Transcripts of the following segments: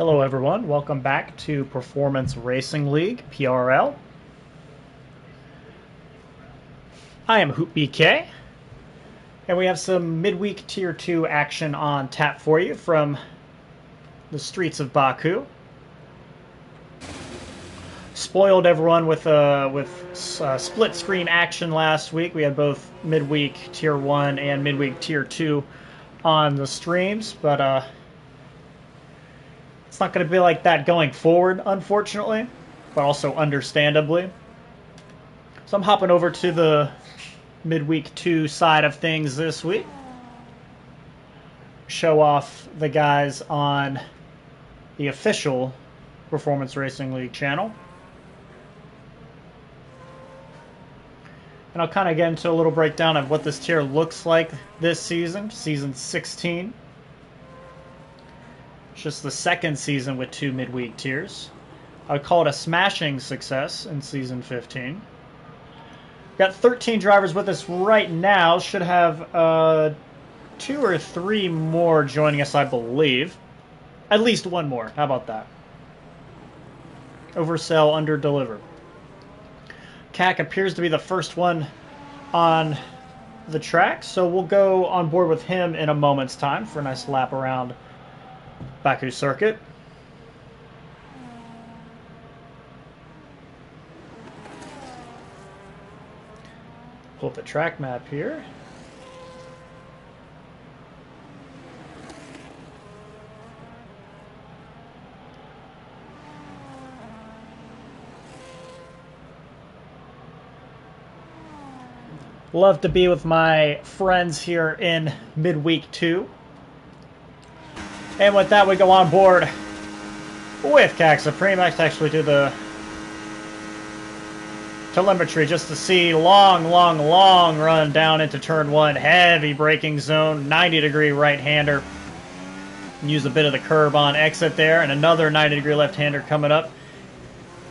Hello everyone, welcome back to Performance Racing League, PRL. I am HoopBK, and we have some midweek Tier 2 action on tap for you from the streets of Baku. Spoiled everyone with split screen action last week. We had both midweek Tier 1 and midweek Tier 2 on the streams, but it's not going to be like that going forward, unfortunately, but also understandably. So I'm hopping over to the midweek 2 side of things this week. Show off the guys on the official Performance Racing League channel. And I'll kind of get into a little breakdown of what this tier looks like this season, season 16. It's just the second season with 2 midweek tiers. I would call it a smashing success in season 15. Got 13 drivers with us right now. Should have 2 or 3 more joining us, I believe. At least one more. How about that? Oversell, under-deliver. CAC appears to be the first one on the track, so we'll go on board with him in a moment's time for a nice lap around Baku circuit. Pull up the track map here. Love to be with my friends here in midweek 2. And with that, we go on board with CAC Supreme. I actually do the telemetry just to see long run down into turn 1. Heavy braking zone, 90-degree right-hander. Use a bit of the curb on exit there, and another 90-degree left-hander coming up.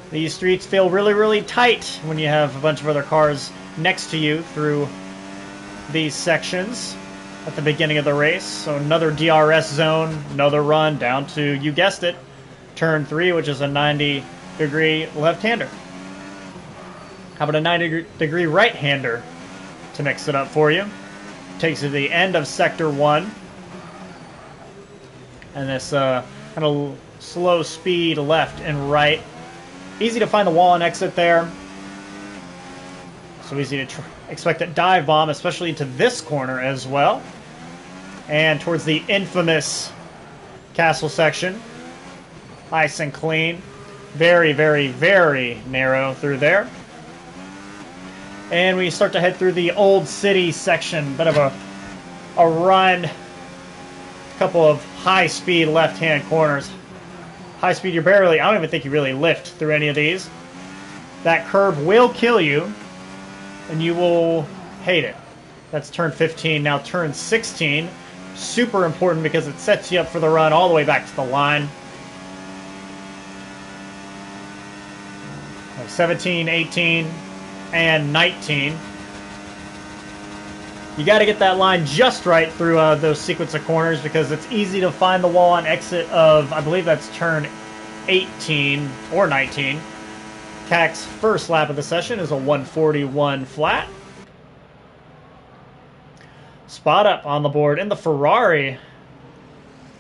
These streets feel really tight when you have a bunch of other cars next to you through these sections at the beginning of the race. So another DRS zone, another run down to, you guessed it, turn 3, which is a 90-degree left-hander. How about a 90-degree right-hander to mix it up for you? Takes you to the end of Sector 1. And this kind of slow speed left and right. Easy to find the wall and exit there. So easy to expect a dive bomb, especially into this corner as well. And towards the infamous castle section. Nice and clean. Very narrow through there. And we start to head through the Old City section. Bit of a run. A couple of high-speed left-hand corners. High speed, I don't even think you really lift through any of these. That curb will kill you, and you will hate it. That's turn 15. Now turn 16. Super important because it sets you up for the run all the way back to the line. 17, 18, and 19. You got to get that line just right through those sequence of corners because it's easy to find the wall on exit of, I believe that's turn 18 or 19. CAC's first lap of the session is a 141 flat. Spot up on the board in the Ferrari.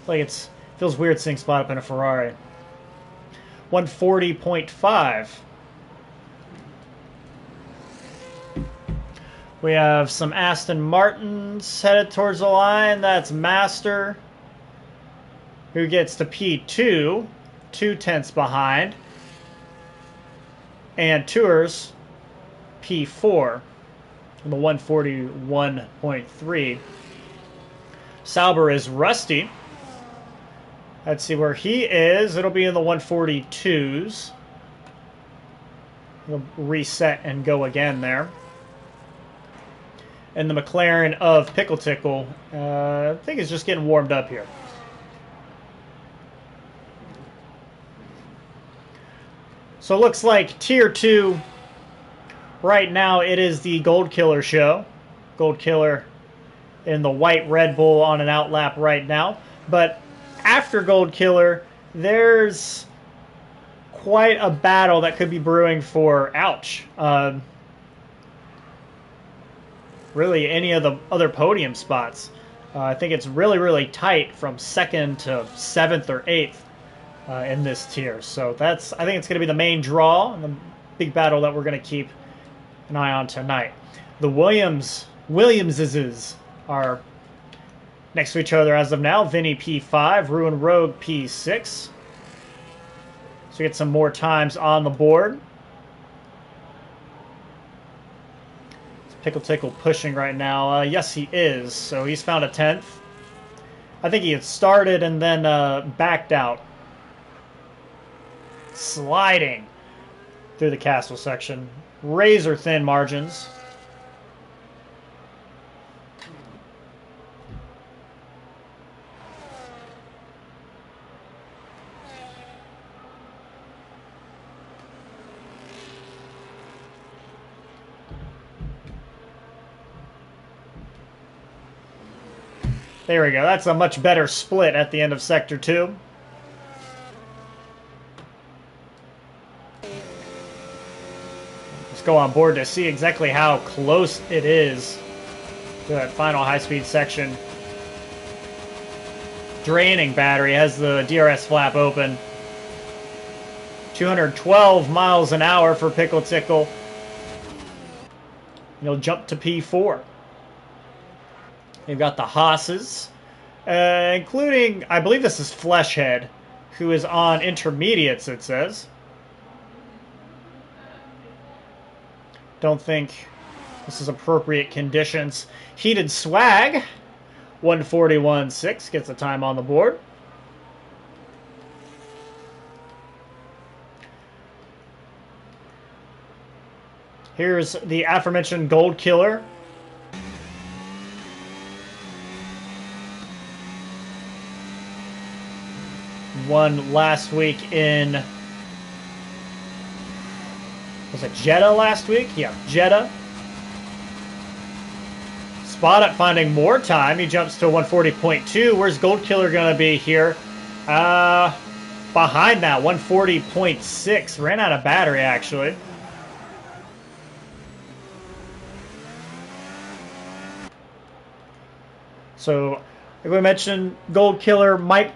Like it feels weird seeing spot up in a Ferrari. 140.5. We have some Aston Martins headed towards the line. That's Master, who gets to P2, 2/10 behind. And Tours, P4, in the 141.3. Sauber is Rusty. Let's see where he is. It'll be in the 142s. We'll reset and go again there. And the McLaren of Pickle Tickle, I think is just getting warmed up here. So it looks like Tier 2, right now it is the Gold Killer show. Gold Killer in the white Red Bull on an outlap right now. But after Gold Killer, there's quite a battle that could be brewing for, ouch, really any of the other podium spots. I think it's really tight from 2nd to 7th or 8th in this tier. So I think it's going to be the main draw and the big battle that we're going to keep an eye on tonight. The Williamses are next to each other as of now. Vinny P5, Ruin Rogue P6. So we get some more times on the board. Pickle Tickle pushing right now. Yes, he is. So he's found a 10th. I think he had started and then backed out. Sliding through the castle section. Razor thin margins. There we go. That's a much better split at the end of Sector 2. Let's go on board to see exactly how close it is to that final high-speed section. Draining battery has the DRS flap open. 212 miles an hour for Pickle Tickle. He'll jump to P4. You've got the Haas's, including, I believe this is Fleshhead, who is on intermediates, it says. Don't think this is appropriate conditions. Heated Swag, 141.6, gets a time on the board. Here's the aforementioned Gold Killer. Won last week in, was it Jeddah last week? Yeah, Jeddah. Spot Up finding more time. He jumps to 140.2. Where's Gold Killer going to be here? Behind that, 140.6. Ran out of battery, actually. So, like we mentioned, Gold Killer might...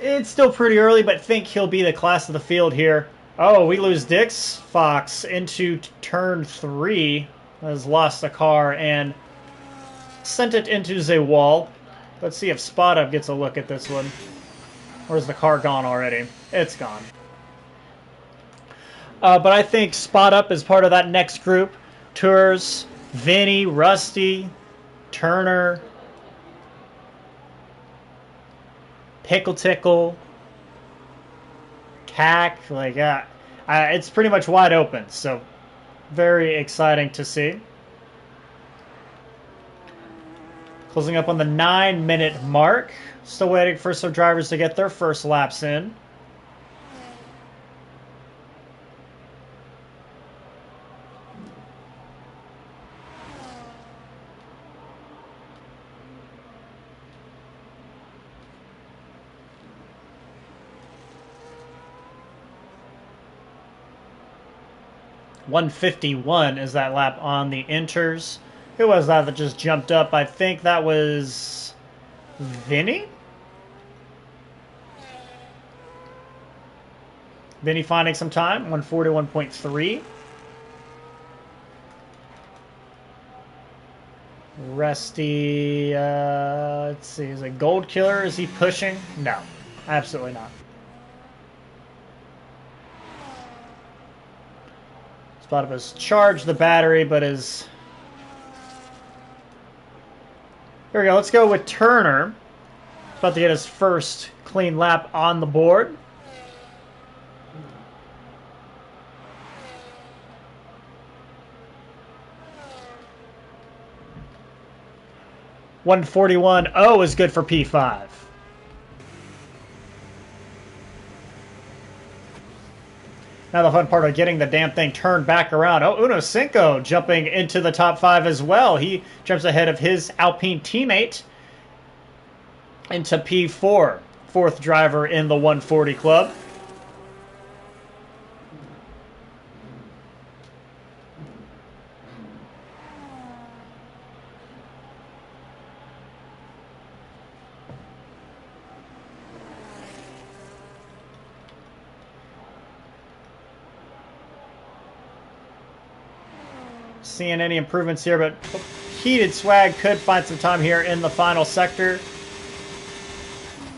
It's still pretty early, but think he'll be the class of the field here. Oh, we lose Dix Fox into turn 3. Has lost the car and sent it into the wall. Let's see if Spot Up gets a look at this one. Where's the car gone already? It's gone. But I think Spot Up is part of that next group. Tours, Vinny, Rusty, Turner, Pickle Tickle, Tack, like it's pretty much wide open, so very exciting to see. Closing up on the 9-minute mark. Still waiting for some drivers to get their first laps in. .151 is that lap on the inters. Who was that just jumped up? I think that was Vinny? Vinny finding some time, 141.3. Rusty, let's see, is it Gold Killer? Is he pushing? No, absolutely not. Spot Up has charged the battery, but is... Here we go. Let's go with Turner. About to get his first clean lap on the board. .141.0 is good for P5. Now the fun part of getting the damn thing turned back around. Oh, Uno Cinco jumping into the top 5 as well. He jumps ahead of his Alpine teammate into P4. 4th driver in the 140 club. Seeing any improvements here, but Heated Swag could find some time here in the final sector.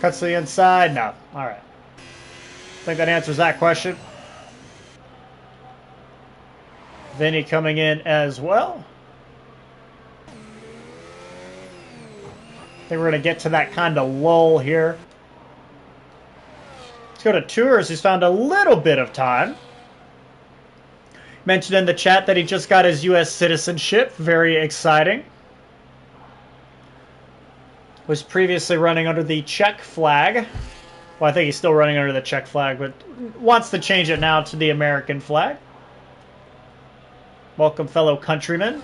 Cuts to the inside. No. All right. I think that answers that question. Vinny coming in as well. I think we're going to get to that kind of lull here. Let's go to Tours, who's found a little bit of time. Mentioned in the chat that he just got his U.S. citizenship. Very exciting. Was previously running under the Czech flag. Well, I think he's still running under the Czech flag, but wants to change it now to the American flag. Welcome, fellow countrymen.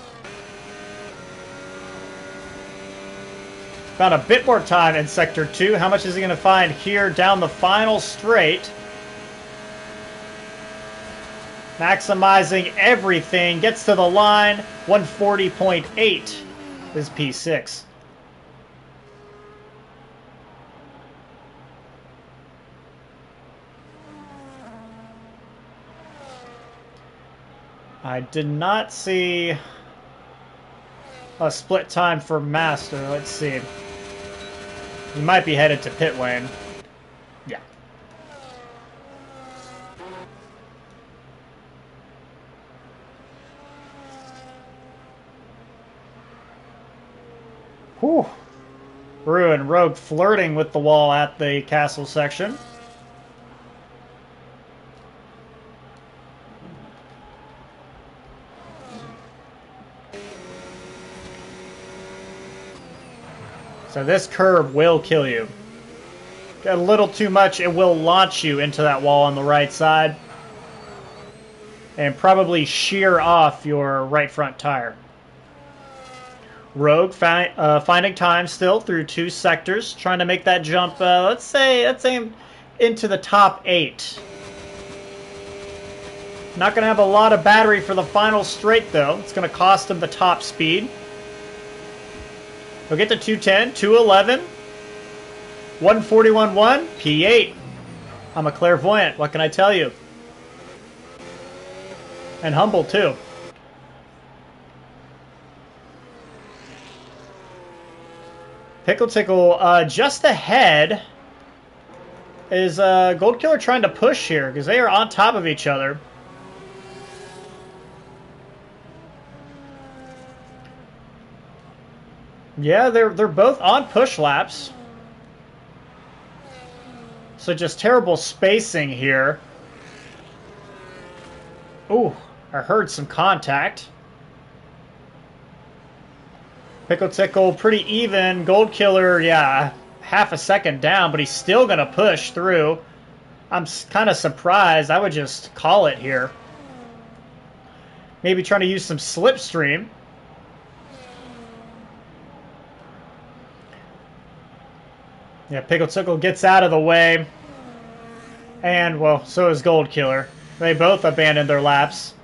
Found a bit more time in Sector 2. How much is he going to find here down the final straight? Maximizing everything. Gets to the line. 140.8 is P6. I did not see a split time for Master. Let's see. He might be headed to pit lane. Yeah. Whew. Rue and Rogue flirting with the wall at the castle section. So this curve will kill you. Get a little too much, it will launch you into that wall on the right side. And probably shear off your right front tire. Rogue finding time still through 2 sectors. Trying to make that jump, let's aim into the top 8. Not going to have a lot of battery for the final straight, though. It's going to cost him the top speed. We'll get to 210, 211, 141.1, P8. I'm a clairvoyant. What can I tell you? And humble, too. Pickle Tickle just ahead. Is Gold Killer trying to push here? Because they are on top of each other. Yeah, they're both on push laps. So just terrible spacing here. Ooh, I heard some contact. Pickle Tickle pretty even. Gold Killer, yeah, half a second down, but he's still going to push through. I'm kind of surprised. I would just call it here. Maybe trying to use some slipstream. Yeah, Pickle Tickle gets out of the way. And, well, so is Gold Killer. They both abandoned their laps.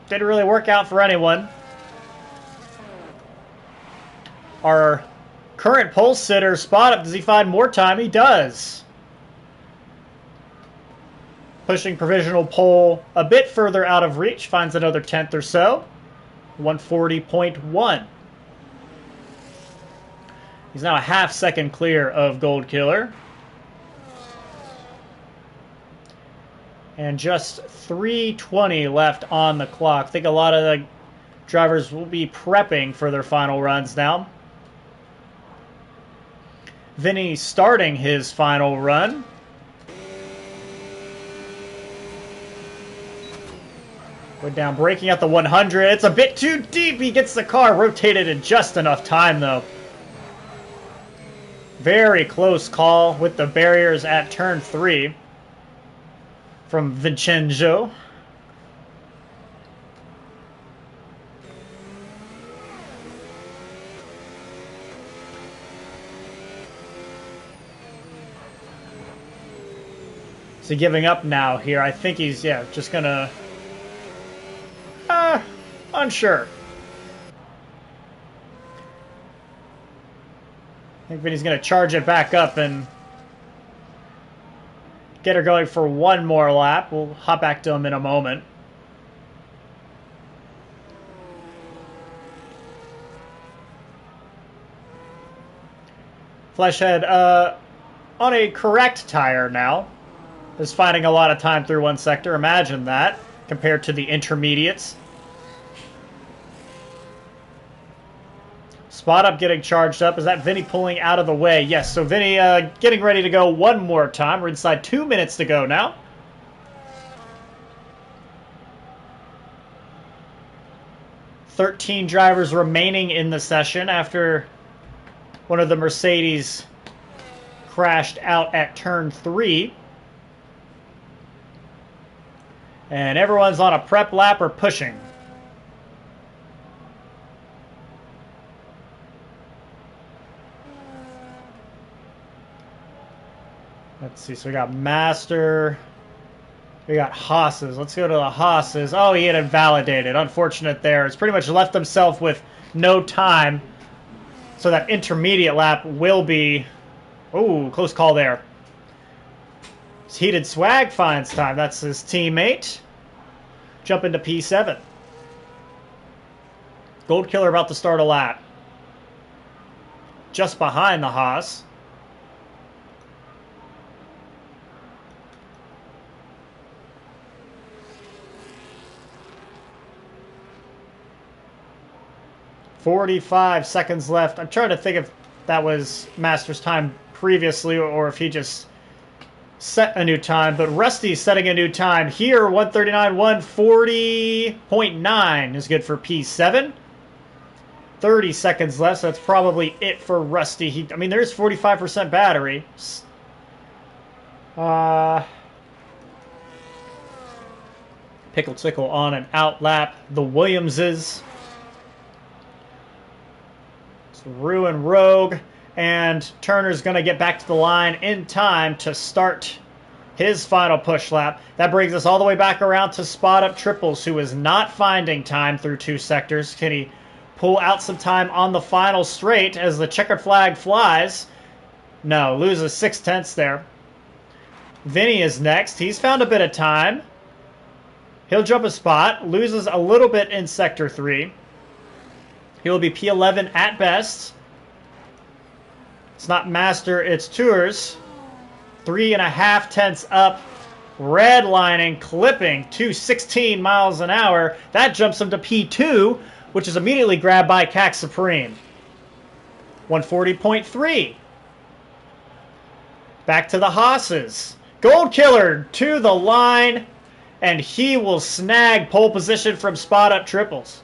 Didn't really work out for anyone. Our current pole sitter spot up. Does he find more time? He does. Pushing provisional pole a bit further out of reach. Finds another 10th or so. 140.1. He's now a half second clear of Gold Killer. And just 3:20 left on the clock. I think a lot of the drivers will be prepping for their final runs now. Vinny starting his final run. Went down, braking at the 100. It's a bit too deep. He gets the car rotated in just enough time, though. Very close call with the barriers at turn 3 from Vincenzo. he giving up now here? I think he's, yeah, just gonna... unsure. I think Vinny's gonna charge it back up and get her going for one more lap. We'll hop back to him in a moment. Fleshhead, on a correct tire now, is finding a lot of time through one sector. Imagine that, compared to the intermediates. Spot Up getting charged up. Is that Vinny pulling out of the way? Yes, so Vinny getting ready to go one more time. We're inside 2 minutes to go now. "13 drivers remaining in the session after one of the Mercedes crashed out at turn 3. And everyone's on a prep lap or pushing. Let's see, so we got Master, we got Haas's. Let's go to the Haas's. Oh, he had invalidated. Unfortunate there. It's pretty much left himself with no time. So that intermediate lap will be... Oh, close call there. Heated Swag finds time. That's his teammate. Jump into P7. Gold Killer about to start a lap. Just behind the Haas. "45 seconds left." I'm trying to think if that was Master's time previously or if he just set a new time. But Rusty's setting a new time here. 139, 140.9 is good for P7. 30 seconds left, so that's probably it for Rusty. I mean, there's 45% battery. Pickle Tickle on an out lap. The Williamses. Ruin Rogue, and Turner's going to get back to the line in time to start his final push lap. That brings us all the way back around to Spot Up Triples, who is not finding time through 2 sectors. Can he pull out some time on the final straight as the checkered flag flies? No, loses 6/10 there. Vinny is next. He's found a bit of time. He'll jump a spot, loses a little bit in Sector 3. He will be P11 at best. It's not Master, it's Tours. 3.5 tenths up. Redlining, clipping 216 miles an hour. That jumps him to P2, which is immediately grabbed by CAC Supreme. 140.3. Back to the Haas's. Gold Killer to the line, and he will snag pole position from Spot Up Triples.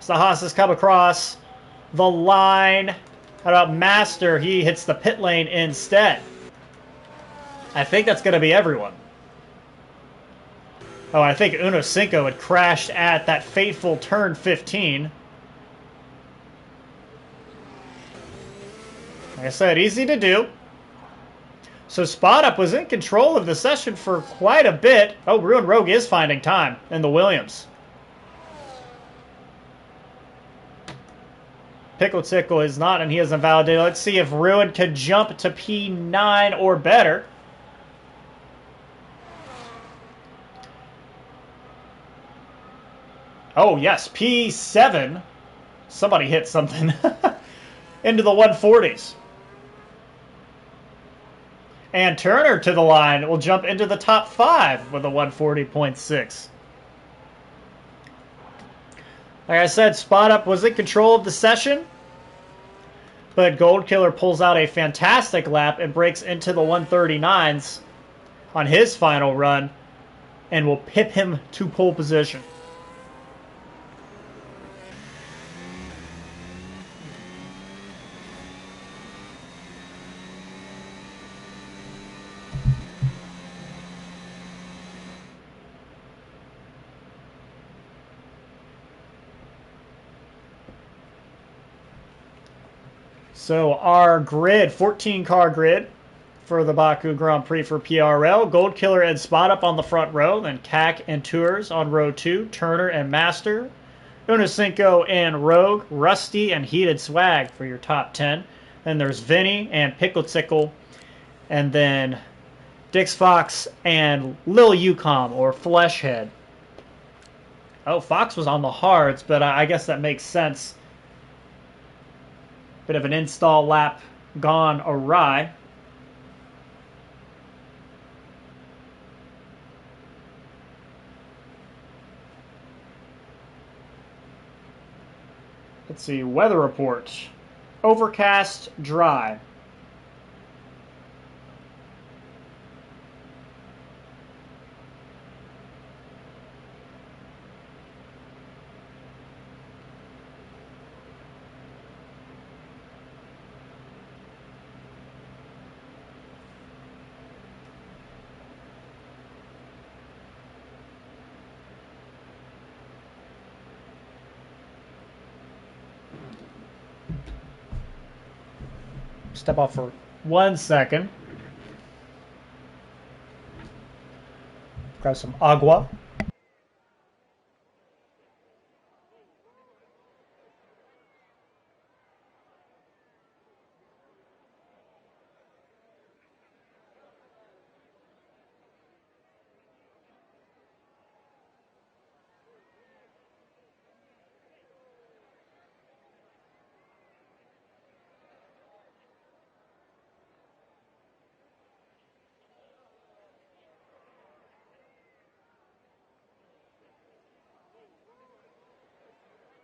So the Haas's come across the line. How about Master? He hits the pit lane instead. I think that's going to be everyone. Oh, I think Uno Cinco had crashed at that fateful turn 15. Like I said, easy to do. So Spot Up was in control of the session for quite a bit. Oh, Ruin Rogue is finding time in the Williams. Pickle Tickle is not, and he is invalidated. Let's see if Ruin could jump to P9 or better. Oh, yes, P7. Somebody hit something into the 140s. And Turner to the line will jump into the top 5 with a 140.6. Like I said, Spot Up was in control of the session, but Gold Killer pulls out a fantastic lap and breaks into the 139s on his final run and will pip him to pole position. So our grid, 14-car grid, for the Baku Grand Prix for PRL. Gold Killer and Spot up on the front row. Then CAC and Tours on row 2. Turner and Master. Unicinco and Rogue. Rusty and Heated Swag for your top 10. Then there's Vinny and Pickle Tickle. And then Dix Fox and Lil Ucom or Fleshhead. Oh, Fox was on the hards, but I guess that makes sense. Bit of an install lap gone awry. Let's see, weather report. Overcast, dry. Step off for 1 second. Grab some agua.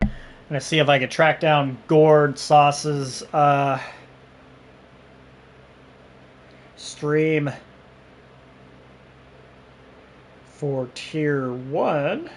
I'm going to see if I can track down Gourd Sauce's stream for Tier 1.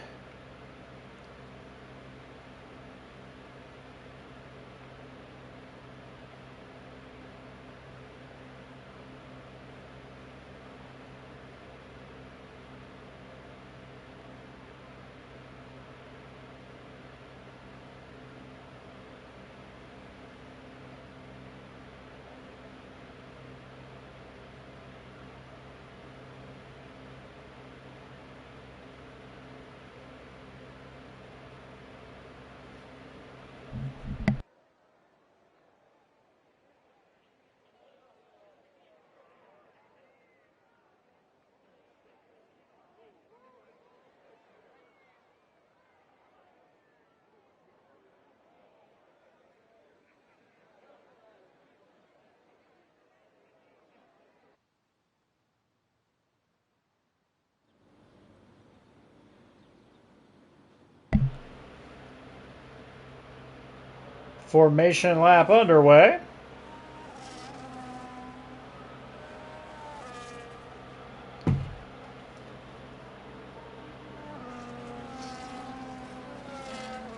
Formation lap underway.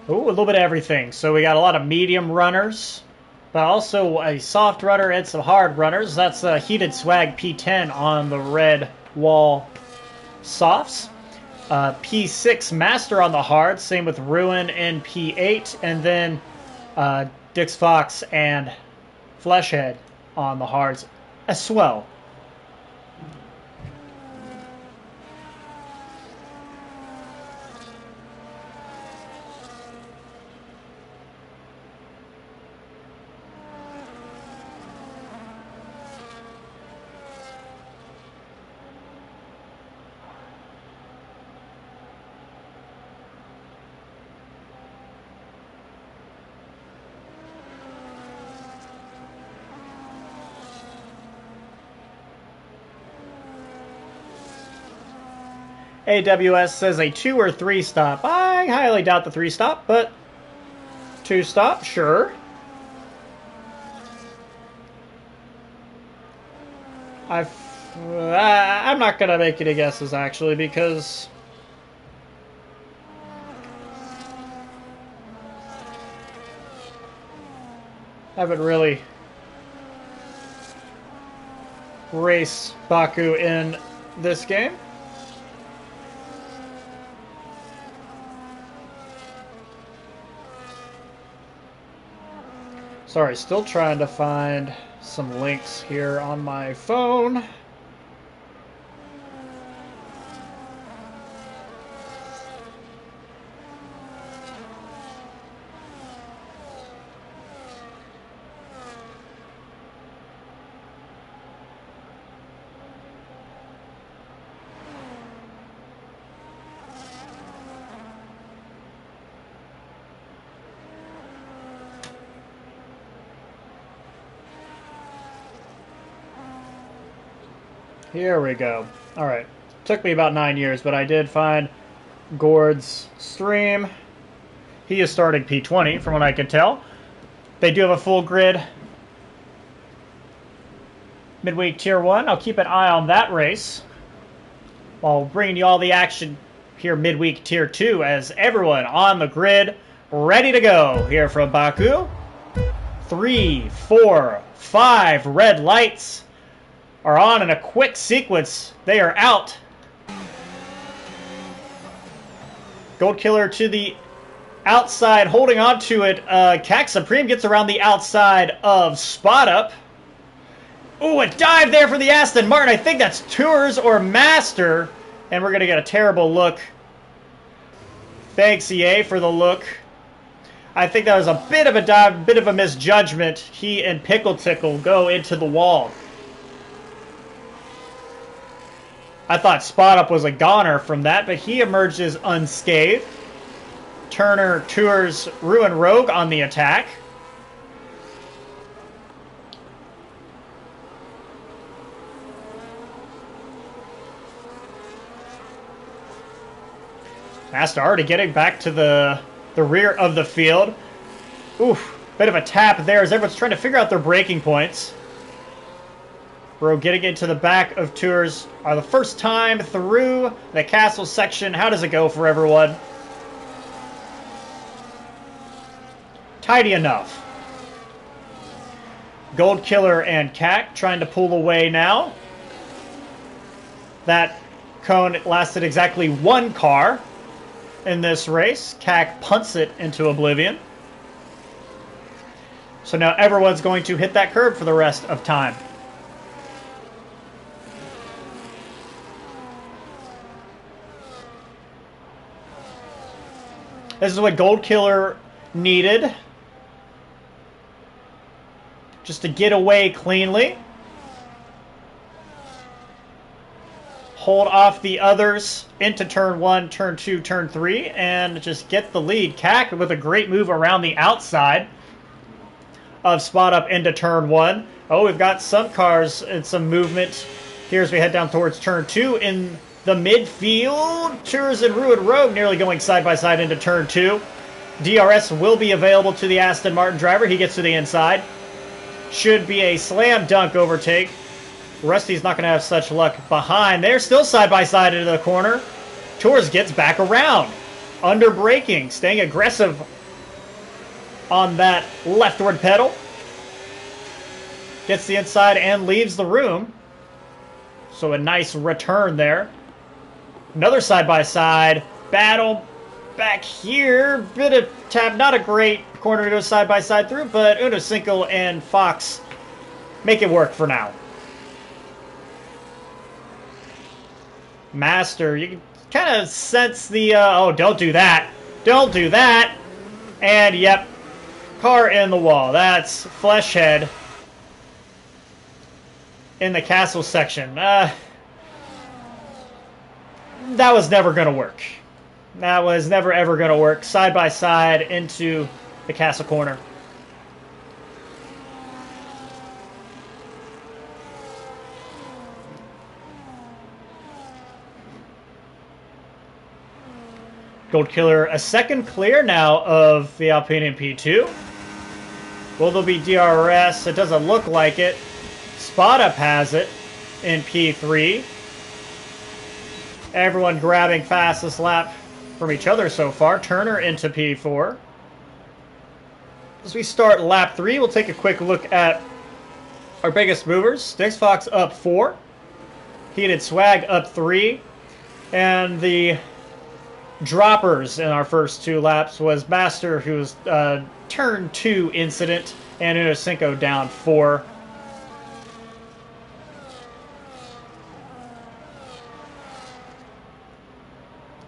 Ooh, a little bit of everything. So we got a lot of medium runners, but also a soft runner and some hard runners. That's a Heated Swag P10 on the red wall softs. P6 Master on the hard, same with Ruin and P8, and then Dix Fox and Fleshhead on the hards as well. AWS says a 2 or 3 stop. I highly doubt the 3 stop, but 2 stop, sure. I'm not going to make any guesses, actually, because I haven't really raced Baku in this game. Sorry, still trying to find some links here on my phone. Here we go. Alright. Took me about 9 years, but I did find Gord's stream. He is starting P20, from what I can tell. They do have a full grid. Midweek Tier 1. I'll keep an eye on that race, while bringing you all the action here midweek Tier 2, as everyone on the grid ready to go here from Baku. 3, 4, 5 red lights are on in a quick sequence. They are out. Gold Killer to the outside, holding on to it. Cac Supreme gets around the outside of Spot Up. Ooh, a dive there for the Aston Martin. I think that's Tours or Master. And we're going to get a terrible look. Thanks, EA, for the look. I think that was a bit of a dive, bit of a misjudgment. He and Pickle Tickle go into the wall. I thought Spot Up was a goner from that, but he emerges unscathed. Turner, Tours, Ruin Rogue on the attack. Master already getting back to the rear of the field. Oof, bit of a tap there as everyone's trying to figure out their braking points. Bro getting into the back of Tours are the first time through the castle section. How does it go for everyone? Tidy enough. Gold Killer and Cac trying to pull away now. That cone lasted exactly one car in this race. Cac punts it into oblivion. So now everyone's going to hit that curb for the rest of time. This is what Gold Killer needed, just to get away cleanly. Hold off the others into turn 1, turn 2, turn 3, and just get the lead. Cac with a great move around the outside of Spot Up into turn 1. Oh, we've got some cars and some movement here as we head down towards turn 2 in the midfield. Tours and Ruin Rogue nearly going side by side into turn 2. DRS will be available to the Aston Martin driver. He gets to the inside. Should be a slam dunk overtake. Rusty's not going to have such luck behind. They're still side by side into the corner. Tours gets back around. Under braking, staying aggressive on that leftward pedal. Gets the inside and leaves the room. So a nice return there. Another side-by-side battle back here. Bit of tap, not a great corner to go side-by-side through, but Uno Cinco and Fox make it work for now. Master, you can kind of sense the, oh, don't do that. Don't do that. And, yep, car in the wall. That's Fleshhead in the castle section. That was never going to work. That was never, ever going to work. Side by side into the castle corner. Gold Killer, a second clear now of the Alpine in P2. Will there be DRS? It doesn't look like it. Spot Up has it in P3. Everyone grabbing fastest lap from each other so far. Turner into P4. As we start lap 3, we'll take a quick look at our biggest movers. Sticks Fox up 4. Heated Swag up 3. And the droppers in our first 2 laps was Master, who's turn 2 incident, and Uno Cinco down 4.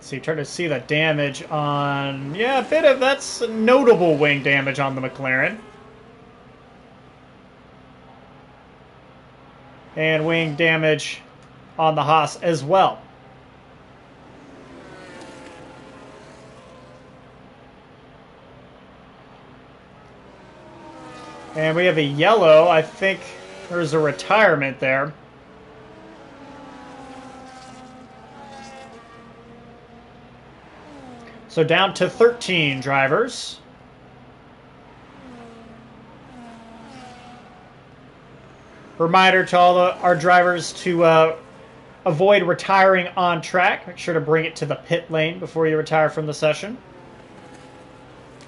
So you try to see the damage on... Yeah, a bit of... That's notable wing damage on the McLaren. And wing damage on the Haas as well. And we have a yellow. I think there's a retirement there. So down to 13 drivers. Reminder to all our drivers to avoid retiring on track. Make sure to bring it to the pit lane before you retire from the session.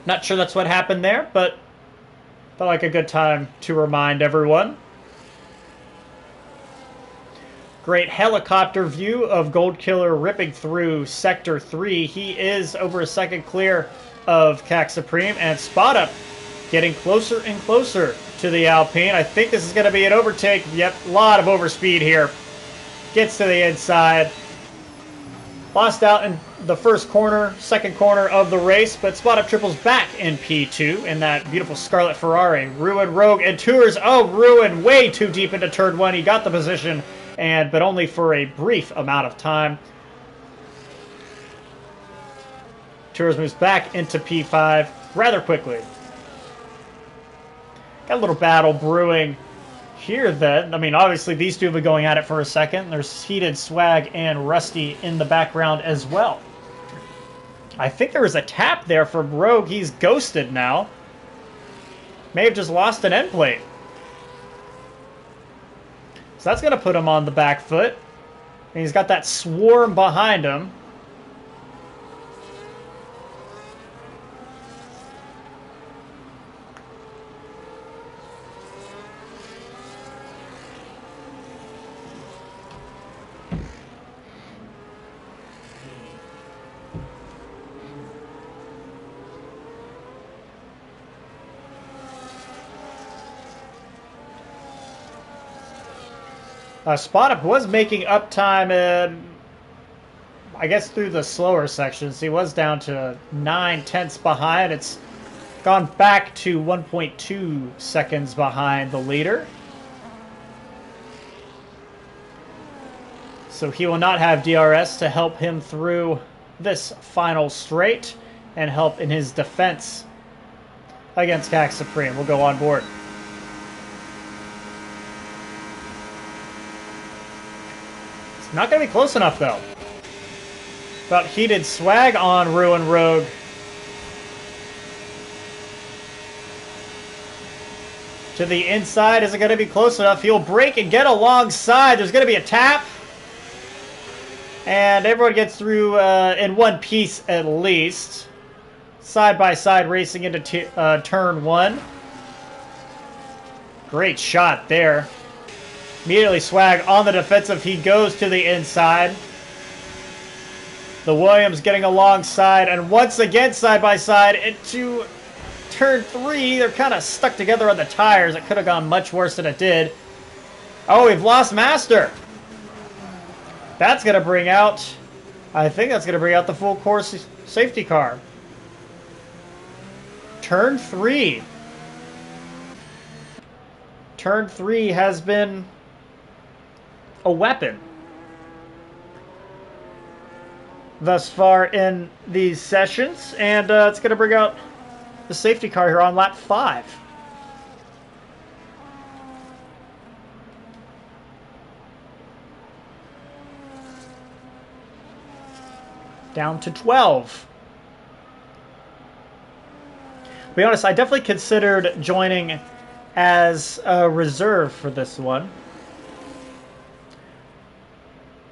Not sure that's what happened there, but felt like a good time to remind everyone. Great helicopter view of Gold Killer ripping through Sector 3. He is over a second clear of CAC Supreme, and Spot Up getting closer and closer to the Alpine. I think this is going to be an overtake. Yep, a lot of overspeed here. Gets to the inside. Lost out in the first corner, second corner of the race, but Spot Up triples back in P2 in that beautiful Scarlet Ferrari. Ruin, Rogue, and Tours. Oh, Ruin way too deep into turn 1. He got the position, but only for a brief amount of time. Tours moves back into P5 rather quickly. Got a little battle brewing here then. I mean, obviously these two have been going at it for a second. There's Heated Swag and Rusty in the background as well. I think there was a tap there from Rogue. He's ghosted now. May have just lost an end plate. So that's going to put him on the back foot. And he's got that swarm behind him. Spot Up was making up time, I guess, through the slower sections. He was down to 9/10 behind. It's gone back to 1.2 seconds behind the leader. So he will not have DRS to help him through this final straight and help in his defense against CAC Supreme. We'll go on board. Not going to be close enough, though. About Heated Swag on Ruin Rogue. To the inside. Is it going to be close enough? He'll break and get alongside. There's going to be a tap. And everyone gets through in one piece at least. Side by side racing into turn 1. Great shot there. Immediately Swag on the defensive. He goes to the inside. The Williams getting alongside. And once again, side by side into turn 3. They're kind of stuck together on the tires. It could have gone much worse than it did. Oh, we've lost Master. That's going to bring out... I think that's going to bring out the full course safety car. Turn 3. Turn 3 has been... a weapon thus far in these sessions, and it's going to bring out the safety car here on lap 5. Down to 12. To be honest, I definitely considered joining as a reserve for this one.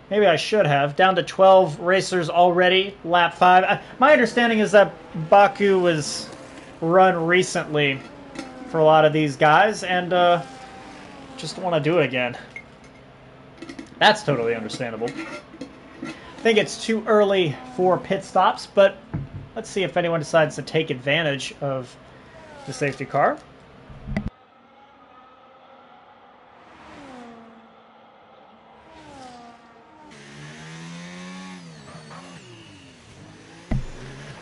Maybe I should have. Down to 12 racers already, lap 5. My understanding is that Baku was run recently for a lot of these guys, and just want to do it again. That's totally understandable. I think it's too early for pit stops, but let's see if anyone decides to take advantage of the safety car.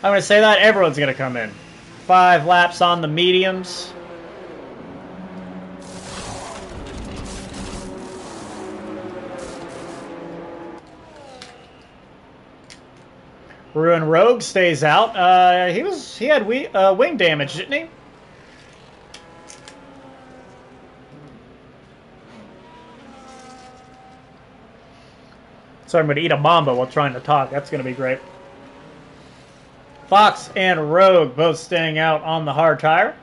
I'm going to say that everyone's going to come in. 5 laps on the mediums. Ruin Rogue stays out. He had wing damage, didn't he? So I'm going to eat a Mamba while trying to talk. That's going to be great. Fox and Rogue both staying out on the hard tire.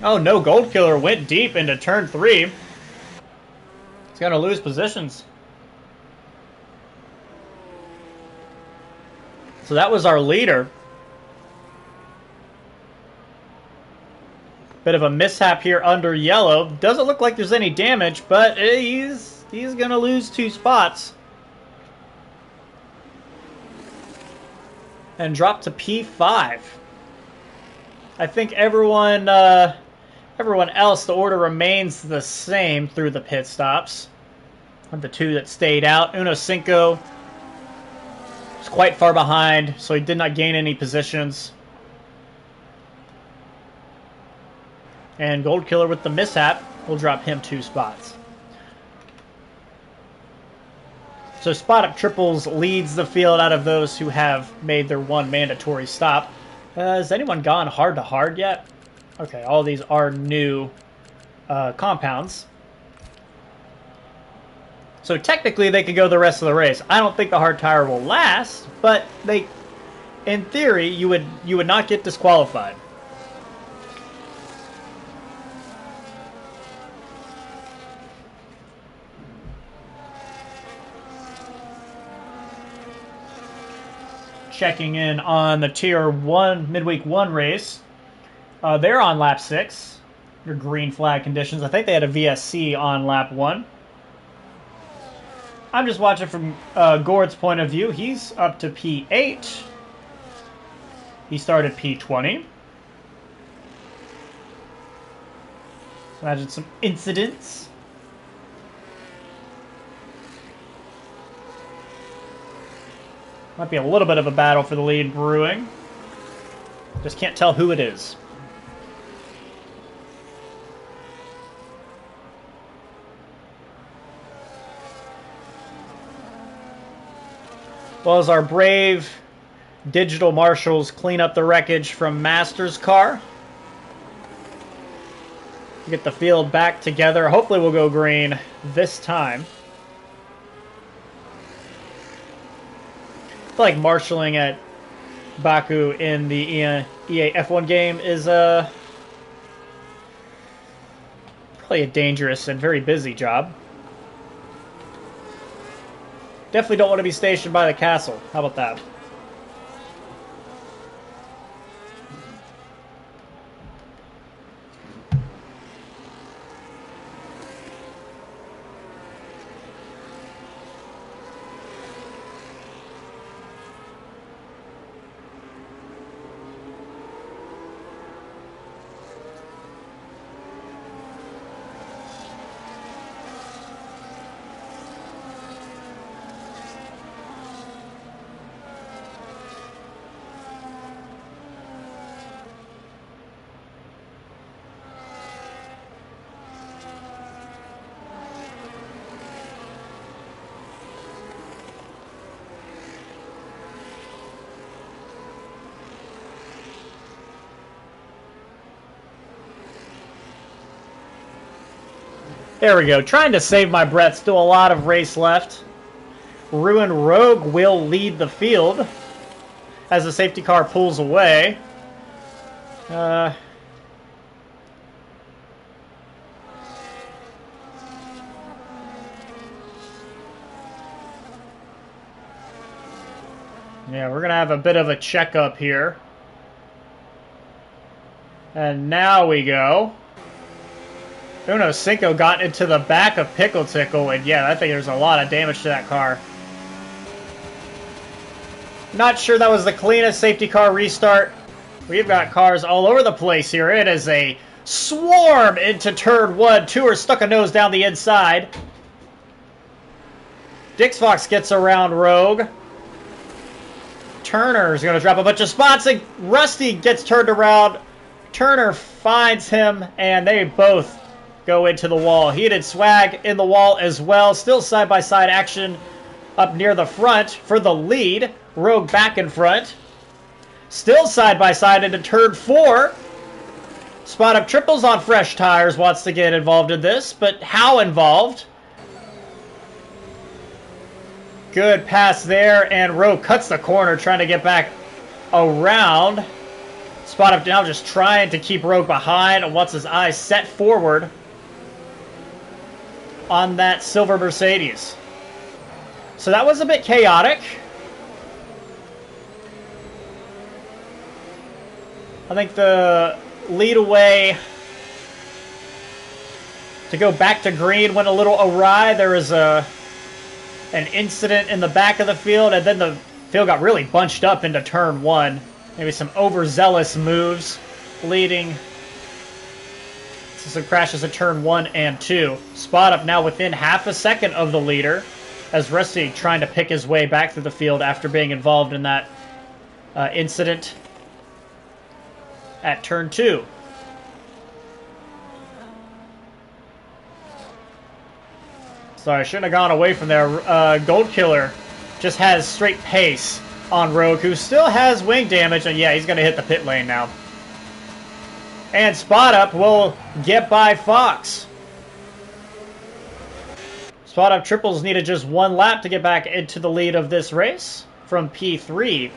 Oh no, Gold Killer went deep into turn 3. He's going to lose positions. So that was our leader. Bit of a mishap here under yellow. Doesn't look like there's any damage, but he's going to lose 2 spots. And drop to P5. I think everyone else, the order remains the same through the pit stops. Of the 2 that stayed out, Uno Cinco was quite far behind, so he did not gain any positions. And Gold Killer with the mishap will drop him 2 spots. So Spot Up Triples leads the field out of those who have made their 1 mandatory stop. Has anyone gone hard to hard yet? Okay, all these are new compounds. So technically they could go the rest of the race. I don't think the hard tire will last, but in theory, you would not get disqualified. Checking in on the Tier 1 Midweek 1 race. They're on lap 6. Your green flag conditions. I think they had a VSC on lap 1. I'm just watching from Gord's point of view. He's up to P8. He started P20. Imagine some incidents. Might be a little bit of a battle for the lead brewing. Just can't tell who it is. Well, as our brave digital marshals clean up the wreckage from Master's car. Get the field back together. Hopefully we'll go green this time. I feel like marshalling at Baku in the EA F1 game is probably a dangerous and very busy job. Definitely don't want to be stationed by the castle. How about that? There we go. Trying to save my breath. Still a lot of race left. Ruin Rogue will lead the field as the safety car pulls away. Yeah, we're going to have a bit of a checkup here. And now we go. Uno Cinco got into the back of Pickle Tickle, and yeah, I think there's a lot of damage to that car. Not sure that was the cleanest safety car restart. We've got cars all over the place here. It is a swarm into turn 1. Two are stuck a nose down the inside. Dix Fox gets around Rogue. Turner's going to drop a bunch of spots, and Rusty gets turned around. Turner finds him, and they both go into the wall. Heated Swag in the wall as well. Still side-by-side action up near the front for the lead. Rogue back in front. Still side-by-side into turn 4. Spot Up Triples on fresh tires wants to get involved in this, but how involved? Good pass there, and Rogue cuts the corner trying to get back around. Spot Up now just trying to keep Rogue behind and wants his eyes set forward on that silver Mercedes. So that was a bit chaotic. I think the lead away to go back to green went a little awry. There was an incident in the back of the field, and then the field got really bunched up into turn 1. Maybe some overzealous moves leading to some crashes at turn 1 and 2. Spot Up now within half a second of the leader, as Rusty trying to pick his way back through the field after being involved in that incident at turn 2. Sorry, I shouldn't have gone away from there. Gold Killer just has straight pace on Rogue, who still has wing damage, and yeah, he's going to hit the pit lane now. And Spot Up will get by Fox. Spot Up Triples needed just one lap to get back into the lead of this race from P3.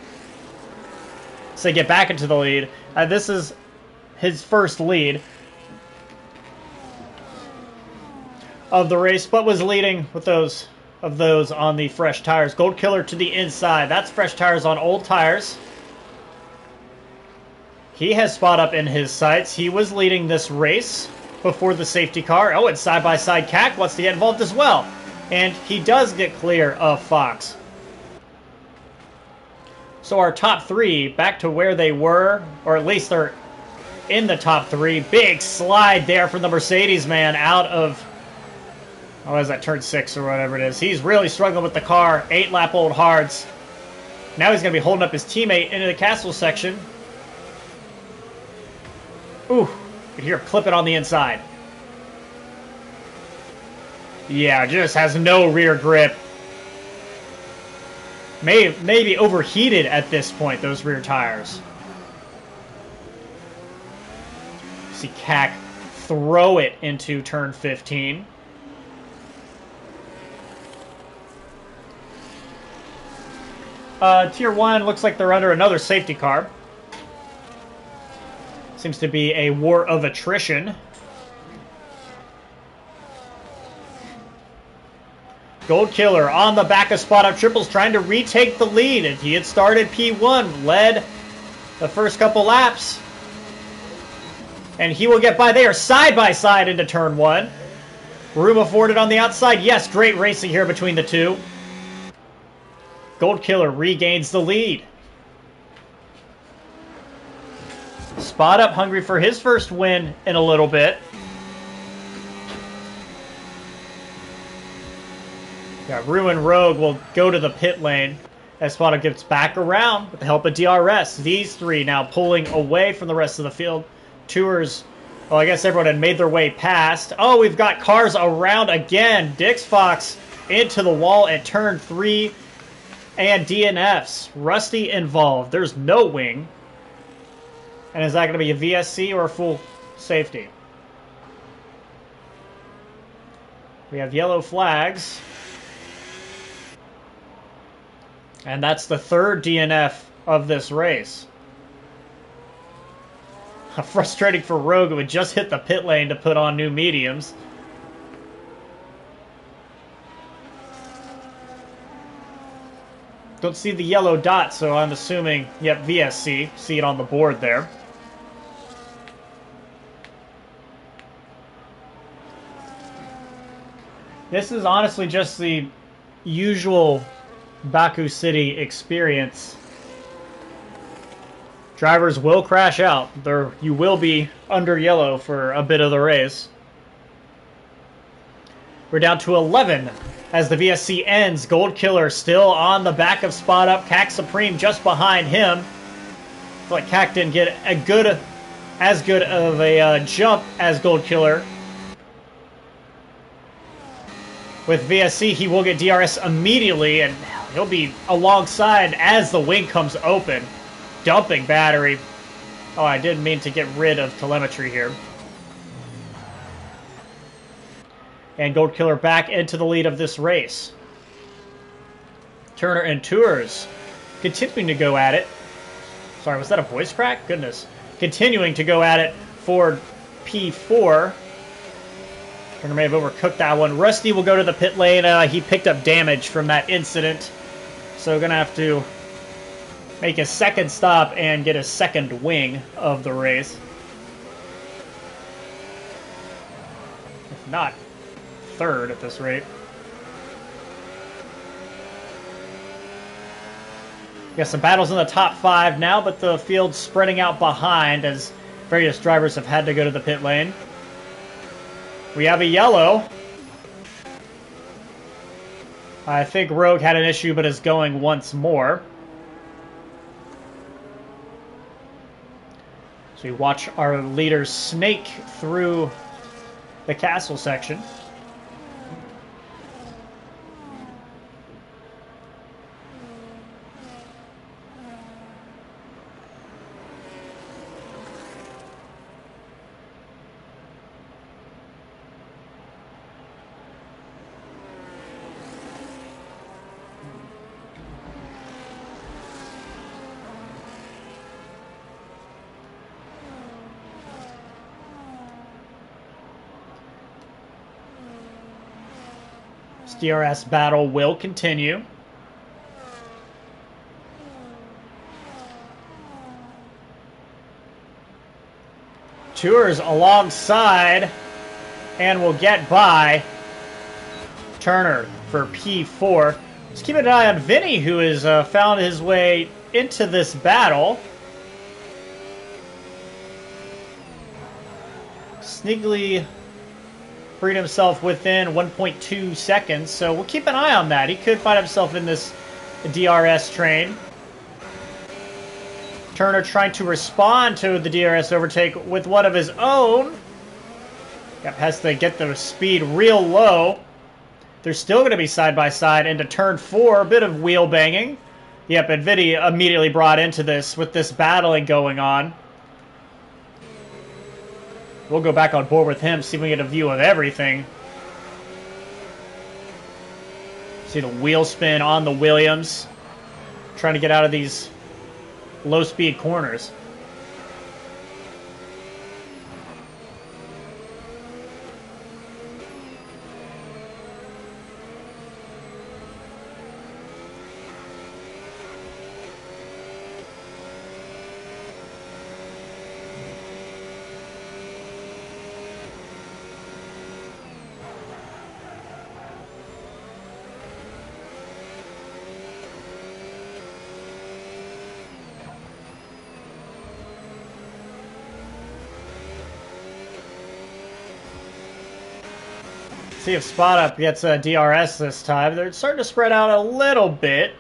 So get back into the lead. This is his first lead of the race, but was leading with those on the fresh tires. Gold Killer to the inside. That's fresh tires on old tires. He has Spot Up in his sights. He was leading this race before the safety car. Oh, and side-by-side CAC wants to get involved as well. And he does get clear of Fox. So our top 3 back to where they were, or at least they're in the top 3. Big slide there from the Mercedes man out of, oh, is that turn 6 or whatever it is. He's really struggling with the car. 8-lap-old hards. Now he's going to be holding up his teammate into the castle section. Ooh, you can hear him clip it on the inside. Yeah, just has no rear grip. Maybe overheated at this point, those rear tires. See CAC throw it into turn 15. Tier 1 looks like they're under another safety car. Seems to be a war of attrition. Gold Killer on the back of Spot Up Triples trying to retake the lead. And he had started P1, led the first couple laps. And he will get by there side by side into turn 1. Room afforded on the outside. Yes, great racing here between the two. Gold Killer regains the lead. Spot Up hungry for his first win in a little bit. Yeah, Ruin Rogue will go to the pit lane as Spot Up gets back around with the help of DRS. These 3 now pulling away from the rest of the field. Tours, well, I guess everyone had made their way past. Oh, we've got cars around again. Dix Fox into the wall at turn 3. And DNFs. Rusty involved. There's no wing. And is that going to be a VSC or a full safety? We have yellow flags. And that's the 3rd DNF of this race. Frustrating for Rogue, who would just hit the pit lane to put on new mediums. Don't see the yellow dot, so I'm assuming, yep, VSC. See it on the board there. This is honestly just the usual Baku City experience. Drivers will crash out. You will be under yellow for a bit of the race. We're down to 11 as the VSC ends. Gold Killer still on the back of Spot Up. Cac Supreme just behind him. I feel like Cac didn't get as good of a jump as Gold Killer. With VSC, he will get DRS immediately, and he'll be alongside as the wing comes open. Dumping battery. Oh, I didn't mean to get rid of telemetry here. And Gold Killer back into the lead of this race. Turner and Tours continuing to go at it. Sorry, was that a voice crack? Goodness. Continuing to go at it for P4. Turner may have overcooked that one. Rusty will go to the pit lane. He picked up damage from that incident. So going to have to make a second stop and get a second wing of the race. If not, third at this rate. Got some battles in the top 5 now, but the field's spreading out behind as various drivers have had to go to the pit lane. We have a yellow. I think Rogue had an issue, but is going once more. So we watch our leaders snake through the castle section. DRS battle will continue. Tours alongside and will get by Turner for P4. Just keep an eye on Vinny, who has found his way into this battle. Sneakily freed himself within 1.2 seconds, so we'll keep an eye on that. He could find himself in this DRS train. Turner trying to respond to the DRS overtake with one of his own. Yep, has to get the speed real low. They're still going to be side by side into turn 4. A bit of wheel banging. Yep, and Vinny immediately brought into this with this battling going on. We'll go back on board with him, see if we get a view of everything. See the wheel spin on the Williams. Trying to get out of these low-speed corners. See if Spot Up gets a DRS this time. They're starting to spread out a little bit.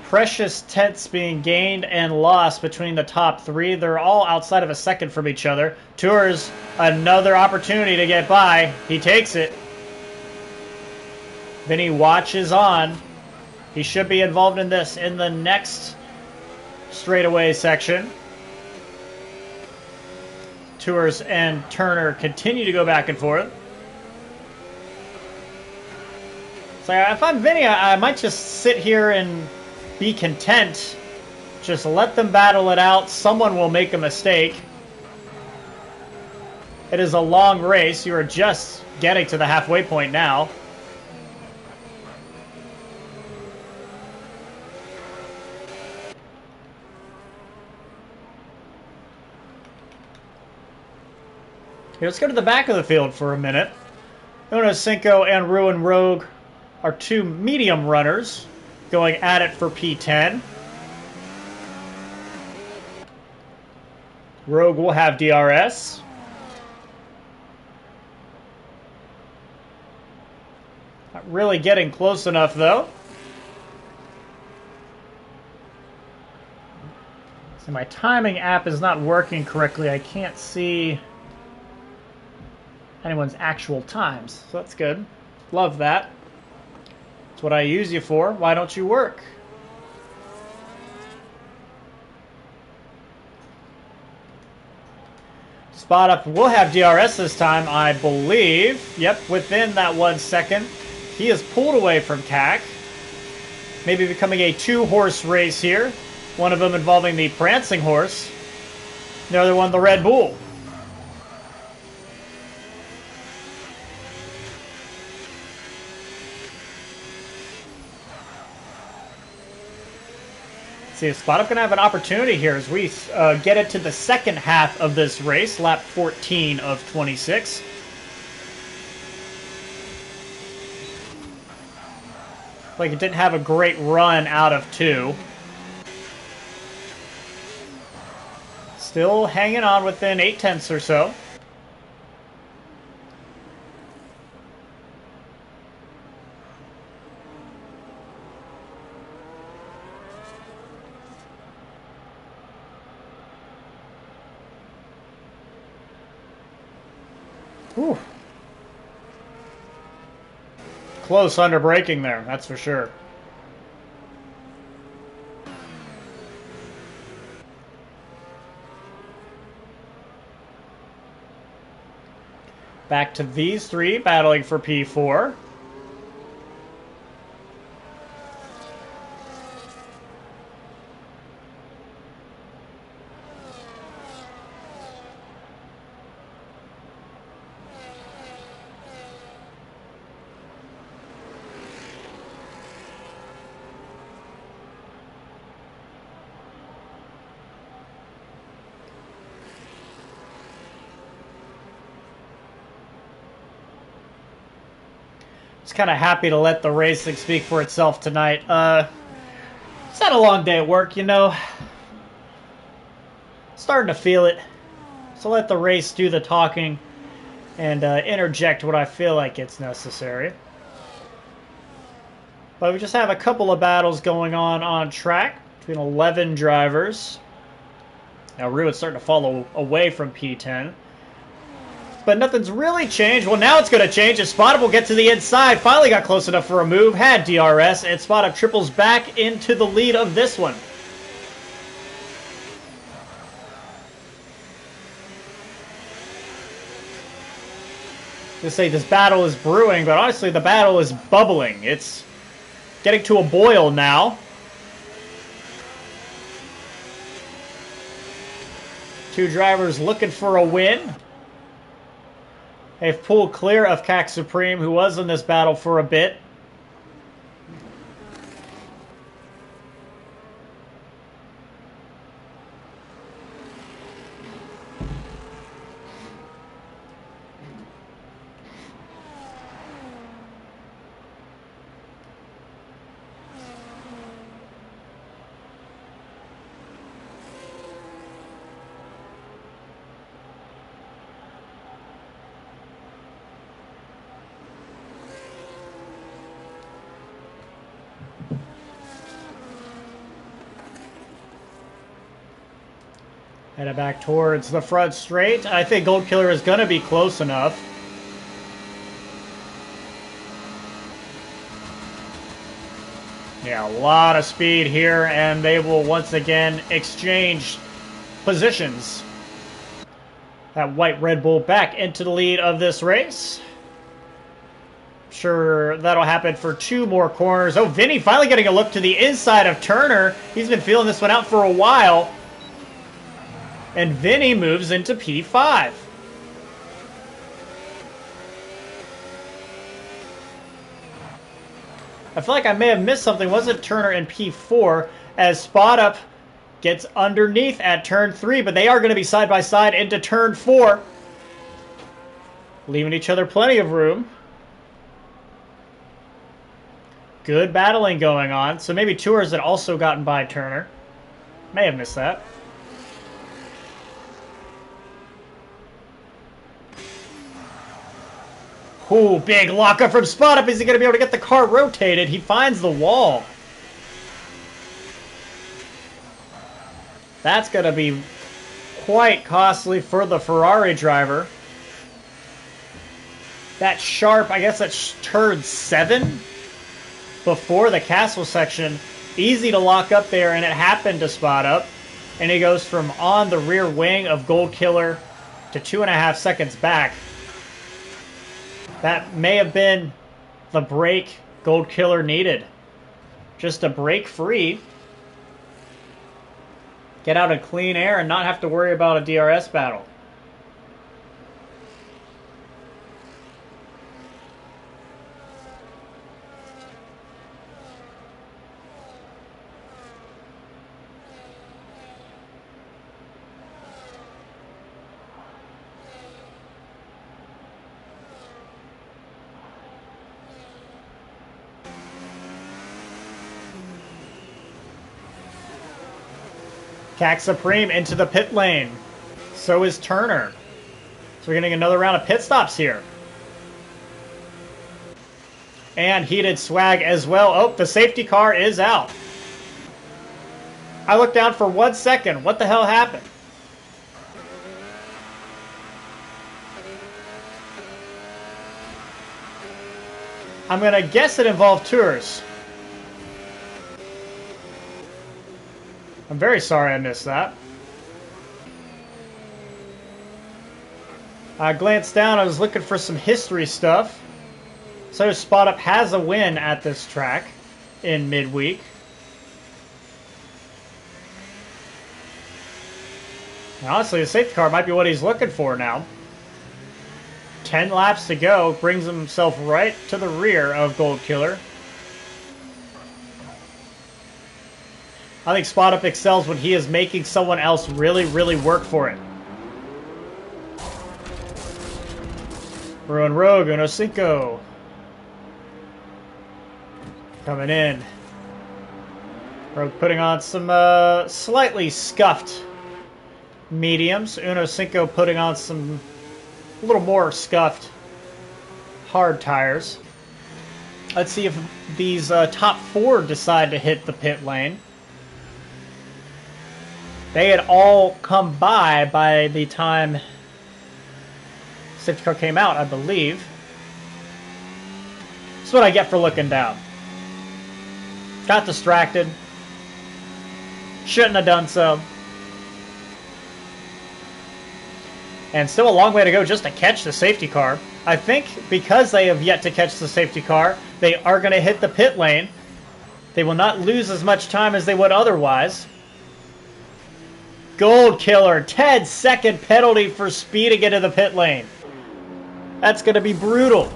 Precious tenths being gained and lost between the top 3. They're all outside of a second from each other. Tours, another opportunity to get by. He takes it. Vinny watches on. He should be involved in this in the next straightaway section. Tours and Turner continue to go back and forth. So if I'm Vinny, I might just sit here and be content. Just let them battle it out. Someone will make a mistake. It is a long race. You are just getting to the halfway point now. Let's go to the back of the field for a minute. Uno Cinco and Ruin Rogue our two medium runners going at it for P10. Rogue will have DRS. Not really getting close enough, though. So my timing app is not working correctly. I can't see anyone's actual times, so that's good. Love that. That's what I use you for. Why don't you work? Spot Up will have DRS this time, I believe. Yep, within that 1 second. He is pulled away from CAC. Maybe becoming a two-horse race here. One of them involving the prancing horse. The other one, the Red Bull. See if Spot Up going to have an opportunity here as we get it to the second half of this race, lap 14 of 26. Like it didn't have a great run out of 2. Still hanging on within 0.8 or so. Whew. Close under braking there, that's for sure. Back to these three battling for P4. Just kind of happy to let the racing speak for itself tonight. It's had a long day at work, you know. Starting to feel it. So let the race do the talking and interject what I feel like it's necessary. But we just have a couple of battles going on track between 11 drivers. Now Ruin's starting to follow away from P10. But nothing's really changed. Well, now it's going to change. As Spot Up will get to the inside. Finally got close enough for a move. Had DRS. And Spot Up triples back into the lead of this one. Just say this battle is brewing, but honestly the battle is bubbling. It's getting to a boil now. Two drivers looking for a win. They've pulled clear of CAC Supreme, who was in this battle for a bit. Headed back towards the front straight. I think Gold Killer is going to be close enough. Yeah, a lot of speed here, and they will once again exchange positions. That white Red Bull back into the lead of this race. Sure, that'll happen for 2 more corners. Oh, Vinny finally getting a look to the inside of Turner. He's been feeling this one out for a while. And Vinny moves into P5. I feel like I may have missed something. Wasn't Turner in P4 as Spot Up gets underneath at turn 3, but they are going to be side by side into turn 4. Leaving each other plenty of room. Good battling going on. So maybe Tours had also gotten by Turner. May have missed that. Ooh, big lockup from Spot Up. Is he going to be able to get the car rotated? He finds the wall. That's going to be quite costly for the Ferrari driver. That sharp, I guess that's turn 7 before the castle section. Easy to lock up there, and it happened to Spot Up. And he goes from on the rear wing of Gold Killer to 2.5 seconds back. That may have been the break Gold Killer needed. Just to break free. Get out of clean air and not have to worry about a DRS battle. Cac Supreme into the pit lane. So is Turner. So we're getting another round of pit stops here. And Heated Swag as well. Oh, the safety car is out. I looked down for 1 second. What the hell happened? I'm going to guess it involved Tours. I'm very sorry I missed that. I glanced down. I was looking for some history stuff. So Spot Up has a win at this track in midweek. And honestly, the safety car might be what he's looking for now. 10 laps to go. Brings himself right to the rear of Gold Killer. I think Spot Up excels when he is making someone else really, really work for it. Ruin Rogue, Uno Cinco. Coming in. Rogue putting on some slightly scuffed mediums. Uno Cinco putting on some a little more scuffed hard tires. Let's see if these top 4 decide to hit the pit lane. They had all come by the time safety car came out, I believe. That's what I get for looking down. Got distracted. Shouldn't have done so. And still a long way to go just to catch the safety car. I think because they have yet to catch the safety car, they are going to hit the pit lane. They will not lose as much time as they would otherwise. Gold Killer, 10-second penalty for speeding into the pit lane. That's going to be brutal.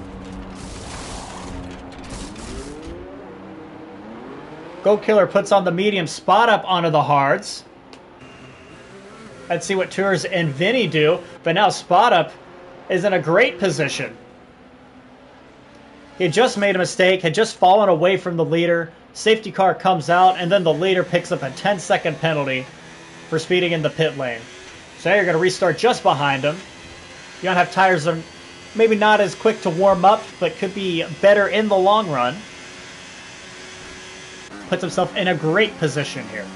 Gold Killer puts on the medium, Spot Up onto the hards. Let's see what Tours and Vinny do. But now Spot Up is in a great position. He had just made a mistake, had just fallen away from the leader. Safety car comes out, and then the leader picks up a 10-second penalty for speeding in the pit lane. So now you're going to restart just behind him. You don't have tires that are maybe not as quick to warm up, but could be better in the long run. Puts himself in a great position here.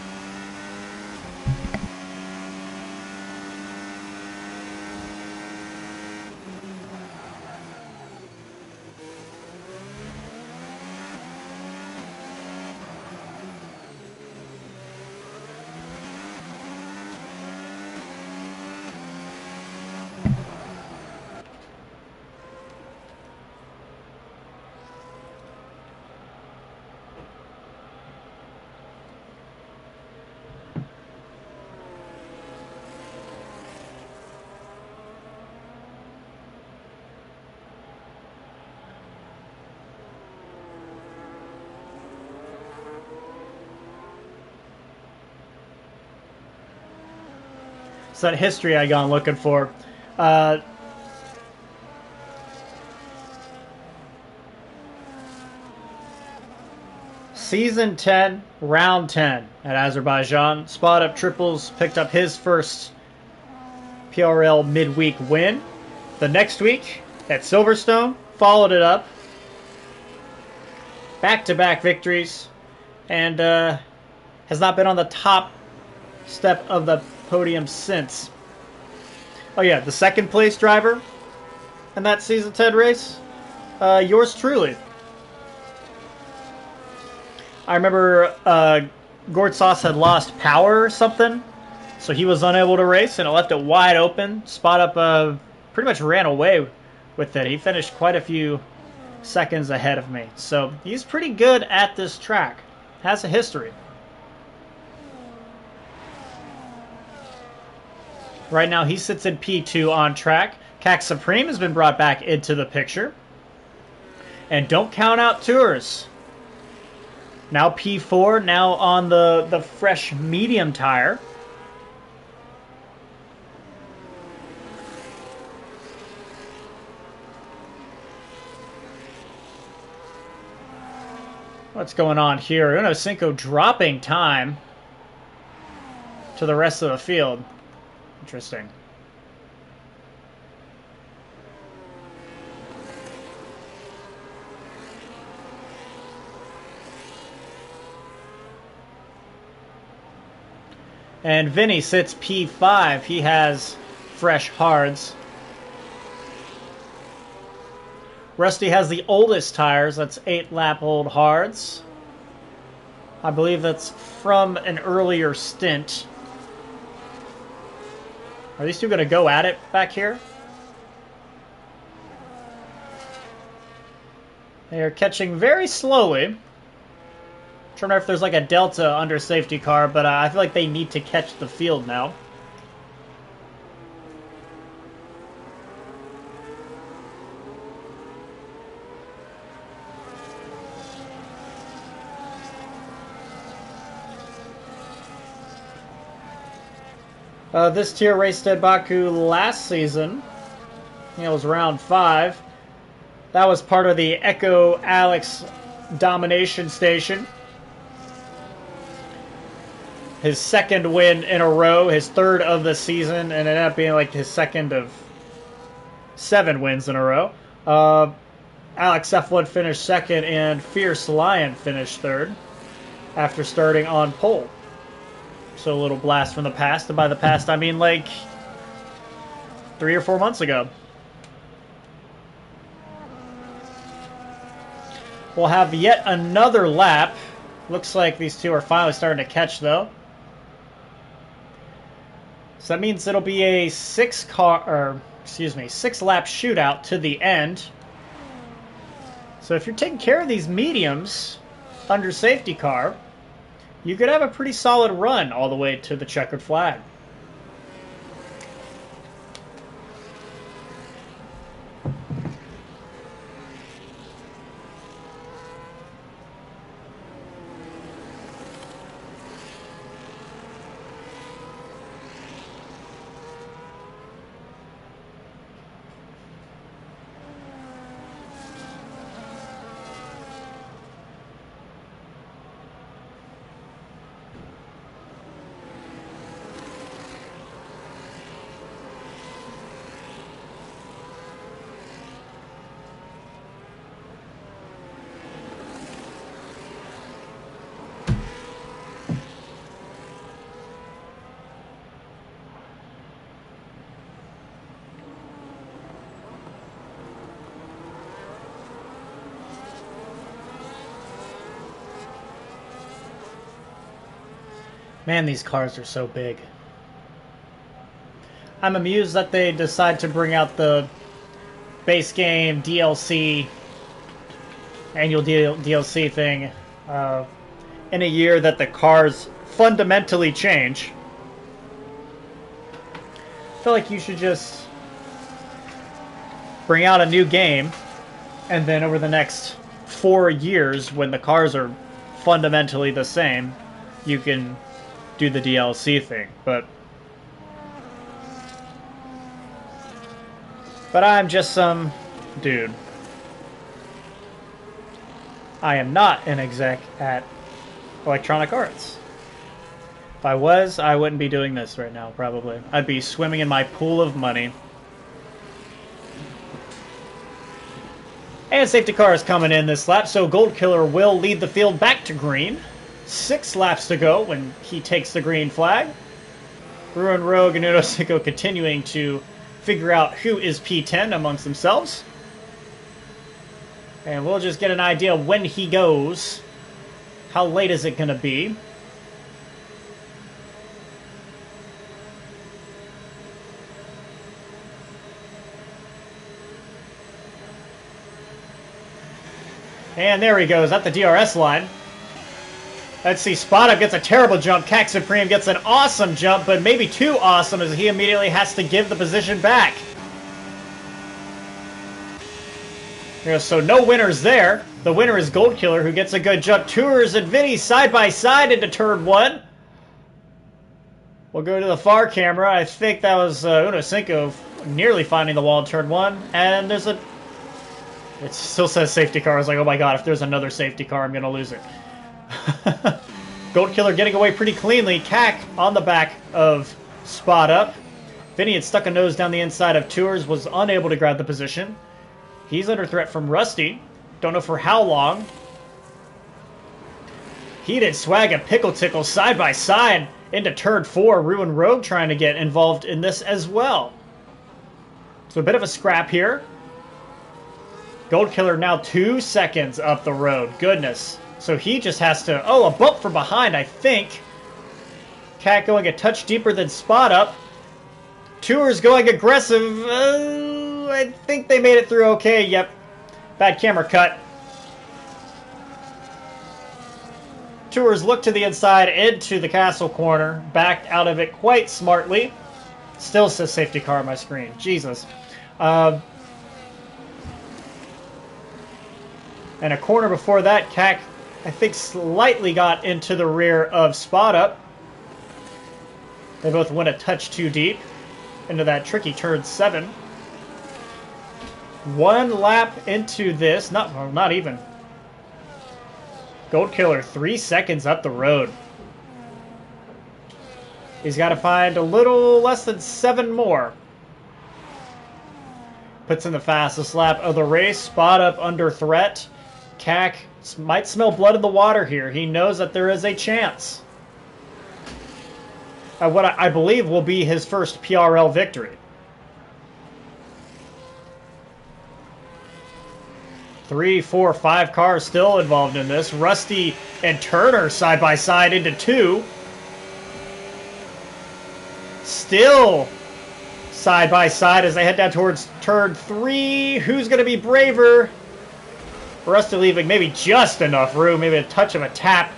It's that history I gone looking for. Season 10, Round 10 at Azerbaijan. Spot up triples, picked up his first PRL midweek win. The next week at Silverstone, followed it up. Back-to-back victories. And has not been on the top step of the podium since. Oh yeah, the second place driver in that Season 10 race, yours truly. I remember Gord Sauce had lost power or something, so he was unable to race, and it left it wide open. Spot up pretty much ran away with it. He finished quite a few seconds ahead of me. So he's pretty good at this track. Has a history. Right now he sits in P2 on track. CAC Supreme has been brought back into the picture. And don't count out Tours. Now P4, now on the fresh medium tire. What's going on here? Uno Cinco dropping time to the rest of the field. Interesting. And Vinny sits P5. He has fresh hards. Rusty has the oldest tires. That's 8-lap-old hards. I believe that's from an earlier stint. Are these two going to go at it back here? They are catching very slowly. I'm trying to know if there's like a delta under safety car, but I feel like they need to catch the field now. This tier raced at Baku last season. I think it was round 5. That was part of the Echo Alex domination station. His second win in a row, his third of the season, and it ended up being like his second of 7 wins in a row. Alex F1 finished second, and Fierce Lion finished third after starting on pole. So a little blast from the past, and by the past I mean like 3 or 4 months ago. We'll have yet another lap. Looks like these two are finally starting to catch though. So that means it'll be a 6-lap shootout to the end. So if you're taking care of these mediums under safety car, you could have a pretty solid run all the way to the checkered flag. Man, these cars are so big. I'm amused that they decide to bring out the base game DLC, annual DLC thing, in a year that the cars fundamentally change. I feel like you should just bring out a new game, and then over the next 4 years, when the cars are fundamentally the same, you can do the DLC thing. But I'm just some dude. I am not an exec at Electronic Arts. If I was, I wouldn't be doing this right now, probably. I'd be swimming in my pool of money. And safety car is coming in this lap, so Gold Killer will lead the field back to green. 6 laps to go when he takes the green flag. Ruin Rogue and Uno Cinco continuing to figure out who is P10 amongst themselves. And we'll just get an idea when he goes. How late is it going to be? And there he goes, at the DRS line. Let's see, Spot Up gets a terrible jump. Cac Supreme gets an awesome jump, but maybe too awesome as he immediately has to give the position back. So no winners there. The winner is Gold Killer, who gets a good jump. Tours and Vinny side by side into turn 1. We'll go to the far camera. I think that was Uno Cinco nearly finding the wall in turn 1. And there's a... It still says safety car. I was like, oh my god, if there's another safety car, I'm going to lose it. Gold Killer getting away pretty cleanly. Cac on the back of Spot Up. Vinny had stuck a nose down the inside of Tours, was unable to grab the position. He's under threat from Rusty. Don't know for how long. Heated Swag and Pickle Tickle side by side into turn 4. Ruin Rogue trying to get involved in this as well. So a bit of a scrap here. Gold Killer now 2 seconds up the road. Goodness. So he just has to... Oh, a bump from behind, I think. Cat going a touch deeper than Spot Up. Tours going aggressive. I think they made it through okay. Yep. Bad camera cut. Tours look to the inside, into the castle corner. Backed out of it quite smartly. Still says safety car on my screen. Jesus. And a corner before that, Cac, I think, slightly got into the rear of Spot Up. They both went a touch too deep into that tricky turn 7. 1 lap into this, not even. Gold Killer 3 seconds up the road. He's got to find a little less than 7 more. Puts in the fastest lap of the race. Spot Up under threat. Cac might smell blood in the water here. He knows that there is a chance. What I believe will be his first PRL victory. 3, 4, 5 cars still involved in this. Rusty and Turner side by side into 2. Still side by side as they head down towards turn 3. Who's going to be braver? Rusty leaving maybe just enough room. Maybe a touch of a tap.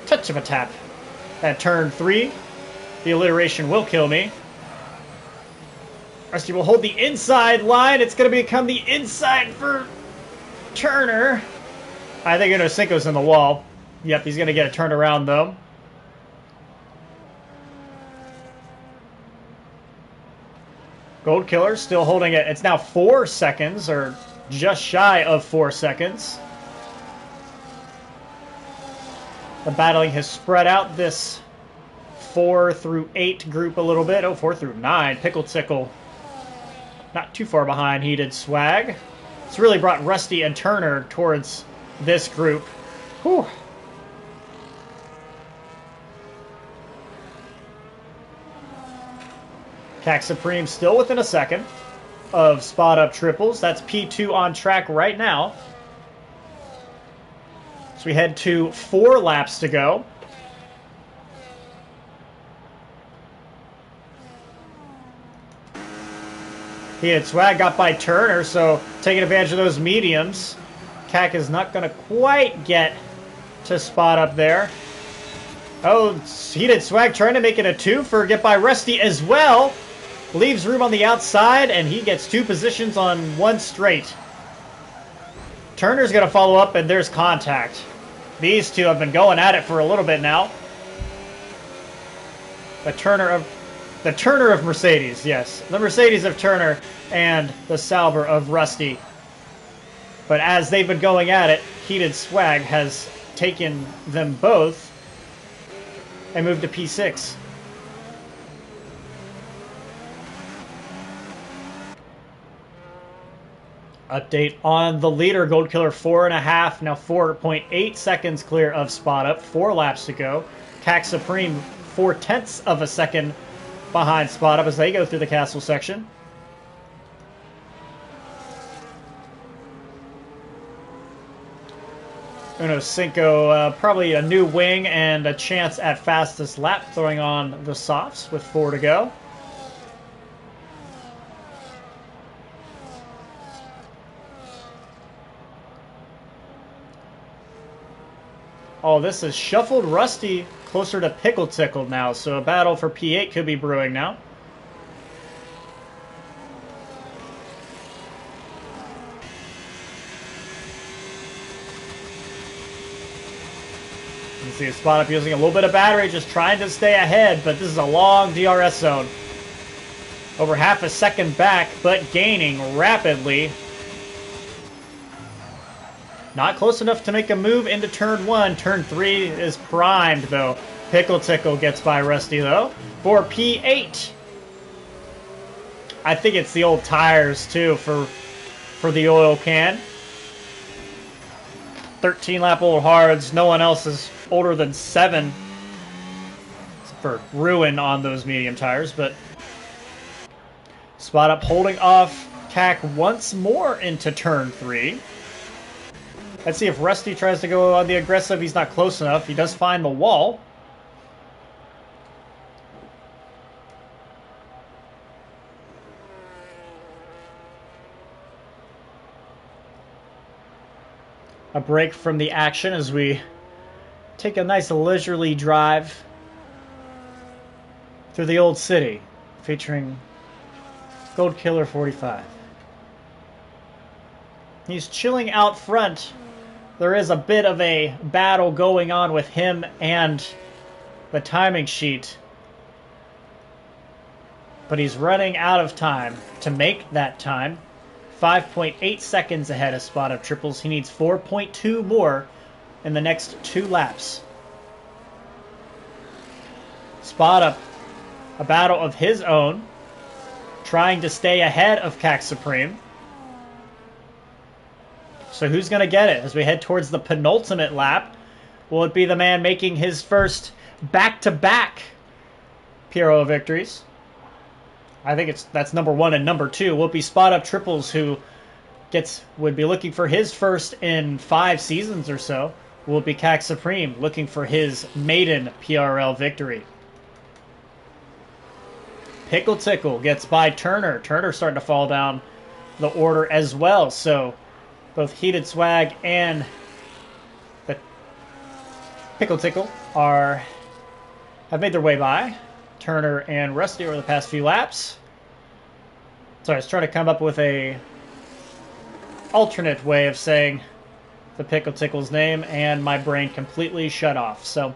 Touch of a tap. At turn 3. The alliteration will kill me. Rusty will hold the inside line. It's going to become the inside for Turner. I think Uno Cinco's in the wall. Yep, he's going to get a turnaround, though. Gold Killer still holding it. It's now 4 seconds, or just shy of 4 seconds. The battling has spread out this 4 through 8 group a little bit. Oh, 4 through 9. Pickle Tickle not too far behind Heated Swag. It's really brought Rusty and Turner towards this group. Whew. Cac Supreme still within a second of Spot Up triples. That's P2 on track right now. So we head to 4 laps to go. Heated Swag got by Turner, so taking advantage of those mediums. Cac is not going to quite get to Spot Up there. Oh, Heated Swag trying to make it a 2 for get by Rusty as well. Leaves room on the outside, and he gets 2 positions on 1 straight. Turner's going to follow up, and there's contact. These two have been going at it for a little bit now. The Turner of Mercedes, yes. The Mercedes of Turner and the Sauber of Rusty. But as they've been going at it, Heated Swag has taken them both and moved to P6. Update on the leader, Gold Killer 4.5, now 4.8 seconds clear of Spot Up, 4 laps to go. Cac Supreme 0.4 of a second behind Spot Up as they go through the castle section. Uno Cinco, probably a new wing and a chance at fastest lap, throwing on the softs with 4 to go. Oh, this is shuffled Rusty closer to Pickle Tickle now, so a battle for P8 could be brewing now. You see a Spot Up using a little bit of battery, just trying to stay ahead, but this is a long DRS zone. Over half a second back, but gaining rapidly. Not close enough to make a move into turn 1. Turn 3 is primed, though. Pickle Tickle gets by Rusty, though, for P8. I think it's the old tires, too, for the oil can. 13-lap old hards. No one else is older than 7 for ruin on those medium tires, but Spot Up holding off Cac once more into turn 3. Let's see if Rusty tries to go on the aggressive. He's not close enough. He does find the wall. A break from the action as we take a nice leisurely drive through the old city, featuring Gold Killer 45. He's chilling out front. There is a bit of a battle going on with him and the timing sheet, but he's running out of time to make that time. 5.8 seconds ahead of Spot Up Triples. He needs 4.2 more in the next 2 laps. Spot Up, a battle of his own, trying to stay ahead of Cac Supreme. So who's going to get it as we head towards the penultimate lap? Will it be the man making his first back-to-back Puro victories? I think that's number 1 and number 2. Will it be Spot Up Triples who would be looking for his first in 5 seasons or so? Will it be Cac Supreme looking for his maiden PRL victory? Pickle Tickle gets by Turner. Turner starting to fall down the order as well. So both Heated Swag and the Pickle Tickle have made their way by Turner and Rusty over the past few laps. So I was trying to come up with a alternate way of saying the Pickle Tickle's name, and my brain completely shut off. So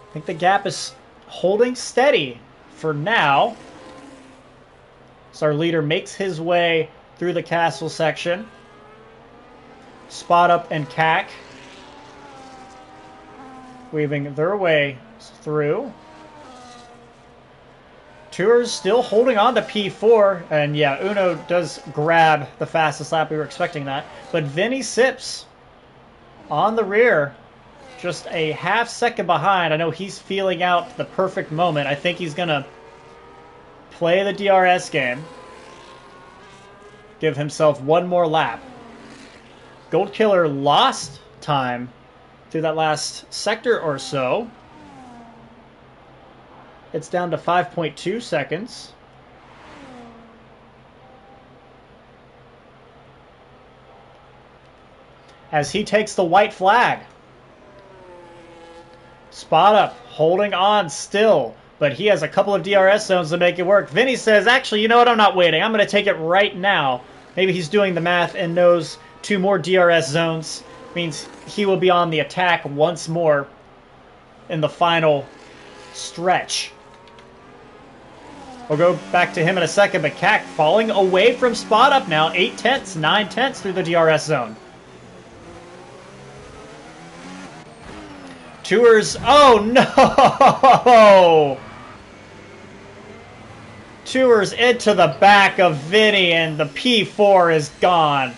I think the gap is holding steady for now. So our leader makes his way through the castle section. Spot Up and Cac weaving their way through. Tours still holding on to P4, and yeah, Uno does grab the fastest lap. We were expecting that. But Vinny Sips on the rear, just a half second behind. I know he's feeling out the perfect moment. I think he's going to play the DRS game, give himself one more lap. Gold Killer lost time through that last sector or so. It's down to 5.2 seconds. As he takes the white flag. Spot Up holding on still, but he has a couple of DRS zones to make it work. Vinny says, actually, you know what? I'm not waiting. I'm going to take it right now. Maybe he's doing the math and knows 2 more DRS zones means he will be on the attack once more in the final stretch. We'll go back to him in a second, but Cack falling away from spot up now. 8 tenths, 9 tenths through the DRS zone. Tours, oh no! Tours into the back of Vinny, and the P4 is gone.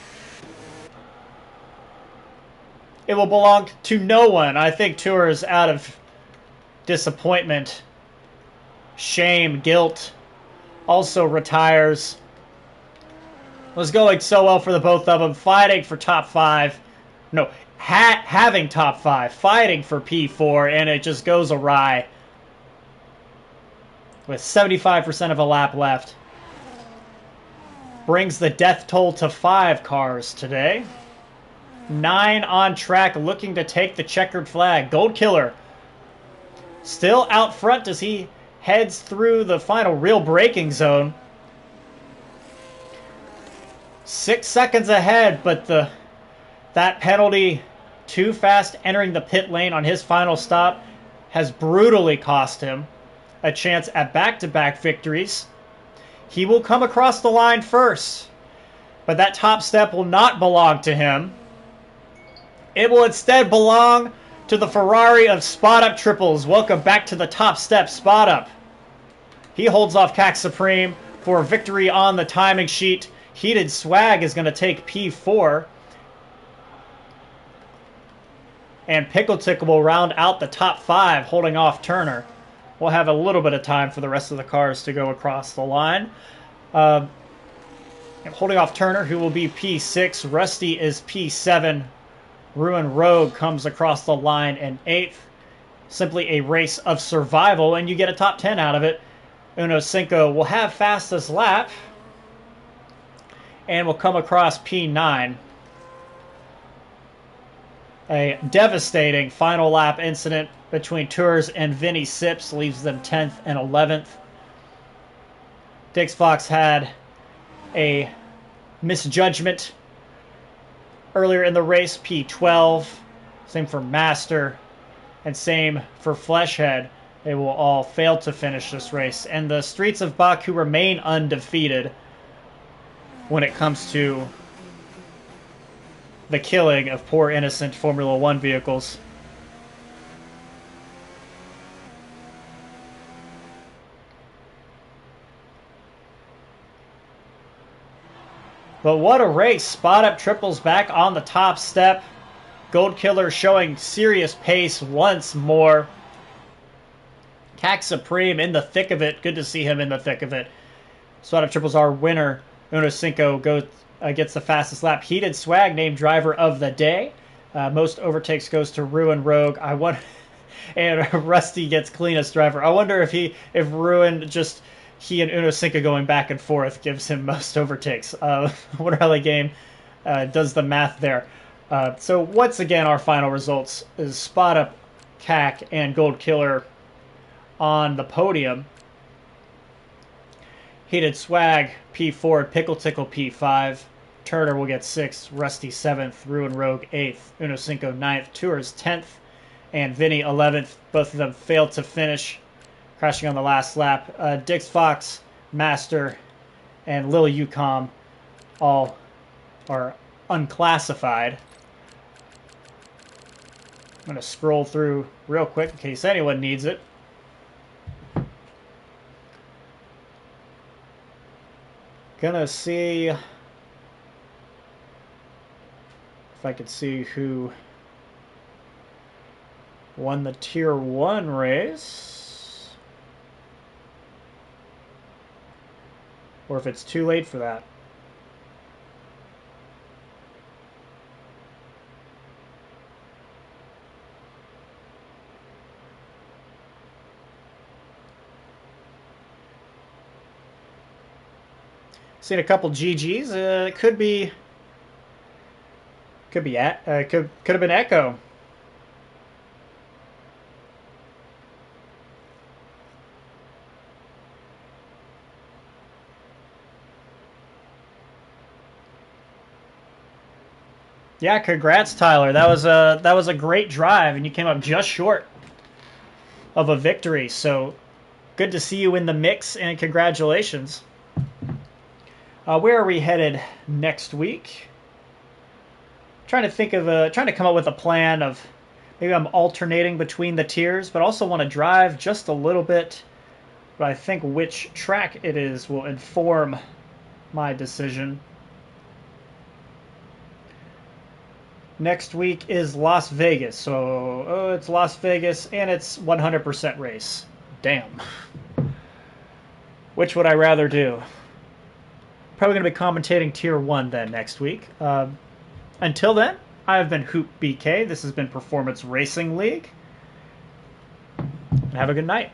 It will belong to no one. I think Tours, out of disappointment, shame, guilt, also retires. It was going so well for the both of them, fighting for top 5. No, having top 5, fighting for P4, and it just goes awry with 75% of a lap left. Brings the death toll to 5 cars today. 9 on track, looking to take the checkered flag. Gold Killer still out front as he heads through the final real braking zone. 6 seconds ahead, but that penalty, too fast entering the pit lane on his final stop, has brutally cost him a chance at back-to-back victories. He will come across the line first, but that top step will not belong to him. It will instead belong to the Ferrari of Spot Up Triples. Welcome back to the top step, Spot Up. He holds off Cack Supreme for victory on the timing sheet. Heated Swag is going to take P4. And Pickle Tickle will round out the top 5, holding off Turner. We'll have a little bit of time for the rest of the cars to go across the line. Holding off Turner, who will be P6. Rusty is P7. Ruin Rogue comes across the line in 8th. Simply a race of survival, and you get a top 10 out of it. Uno Cinco will have fastest lap and will come across P9. A devastating final lap incident between Tours and Vinny Sips leaves them 10th and 11th. Dix Fox had a misjudgment earlier in the race, P12. Same for Master, and same for Fleshhead. They will all fail to finish this race. And the streets of Baku remain undefeated when it comes to the killing of poor innocent Formula One vehicles. But what a race. Spot Up Triples back on the top step. Gold Killer showing serious pace once more. Cack Supreme in the thick of it. Good to see him in the thick of it. Spot Up Triples our winner. Uno Cinco gets the fastest lap. Heated Swag named driver of the day. Most overtakes goes to Ruin Rogue. And Rusty gets cleanest driver. I wonder if Ruin just... he and Uno Cinco going back and forth gives him most overtakes. I wonder how the game does the math there. So once again, our final results is Spot Up, Cack, and Gold Killer on the podium. Heated Swag, P4, Pickle Tickle, P5. Turner will get 6th, Rusty 7th, Ruin Rogue 8th, Uno Cinco 9th, Tours 10th, and Vinny 11th. Both of them failed to finish, crashing on the last lap. Dix Fox, Master, and Lil Ucom all are unclassified. I'm going to scroll through real quick in case anyone needs it. Gonna see if I could see who won the Tier 1 race. Or if it's too late for that. Seen a couple GGs. It could have been Echo. Yeah, congrats, Tyler. That was a great drive, and you came up just short of a victory. So good to see you in the mix, and congratulations. Where are we headed next week? Trying to come up with a plan of maybe I'm alternating between the tiers, but also want to drive just a little bit. But I think which track it is will inform my decision. Next week is Las Vegas, so it's Las Vegas and it's 100% race. Damn. Which would I rather do? Probably going to be commentating Tier 1 then next week. Until then, I have been Hoop BK. This has been Performance Racing League. And have a good night.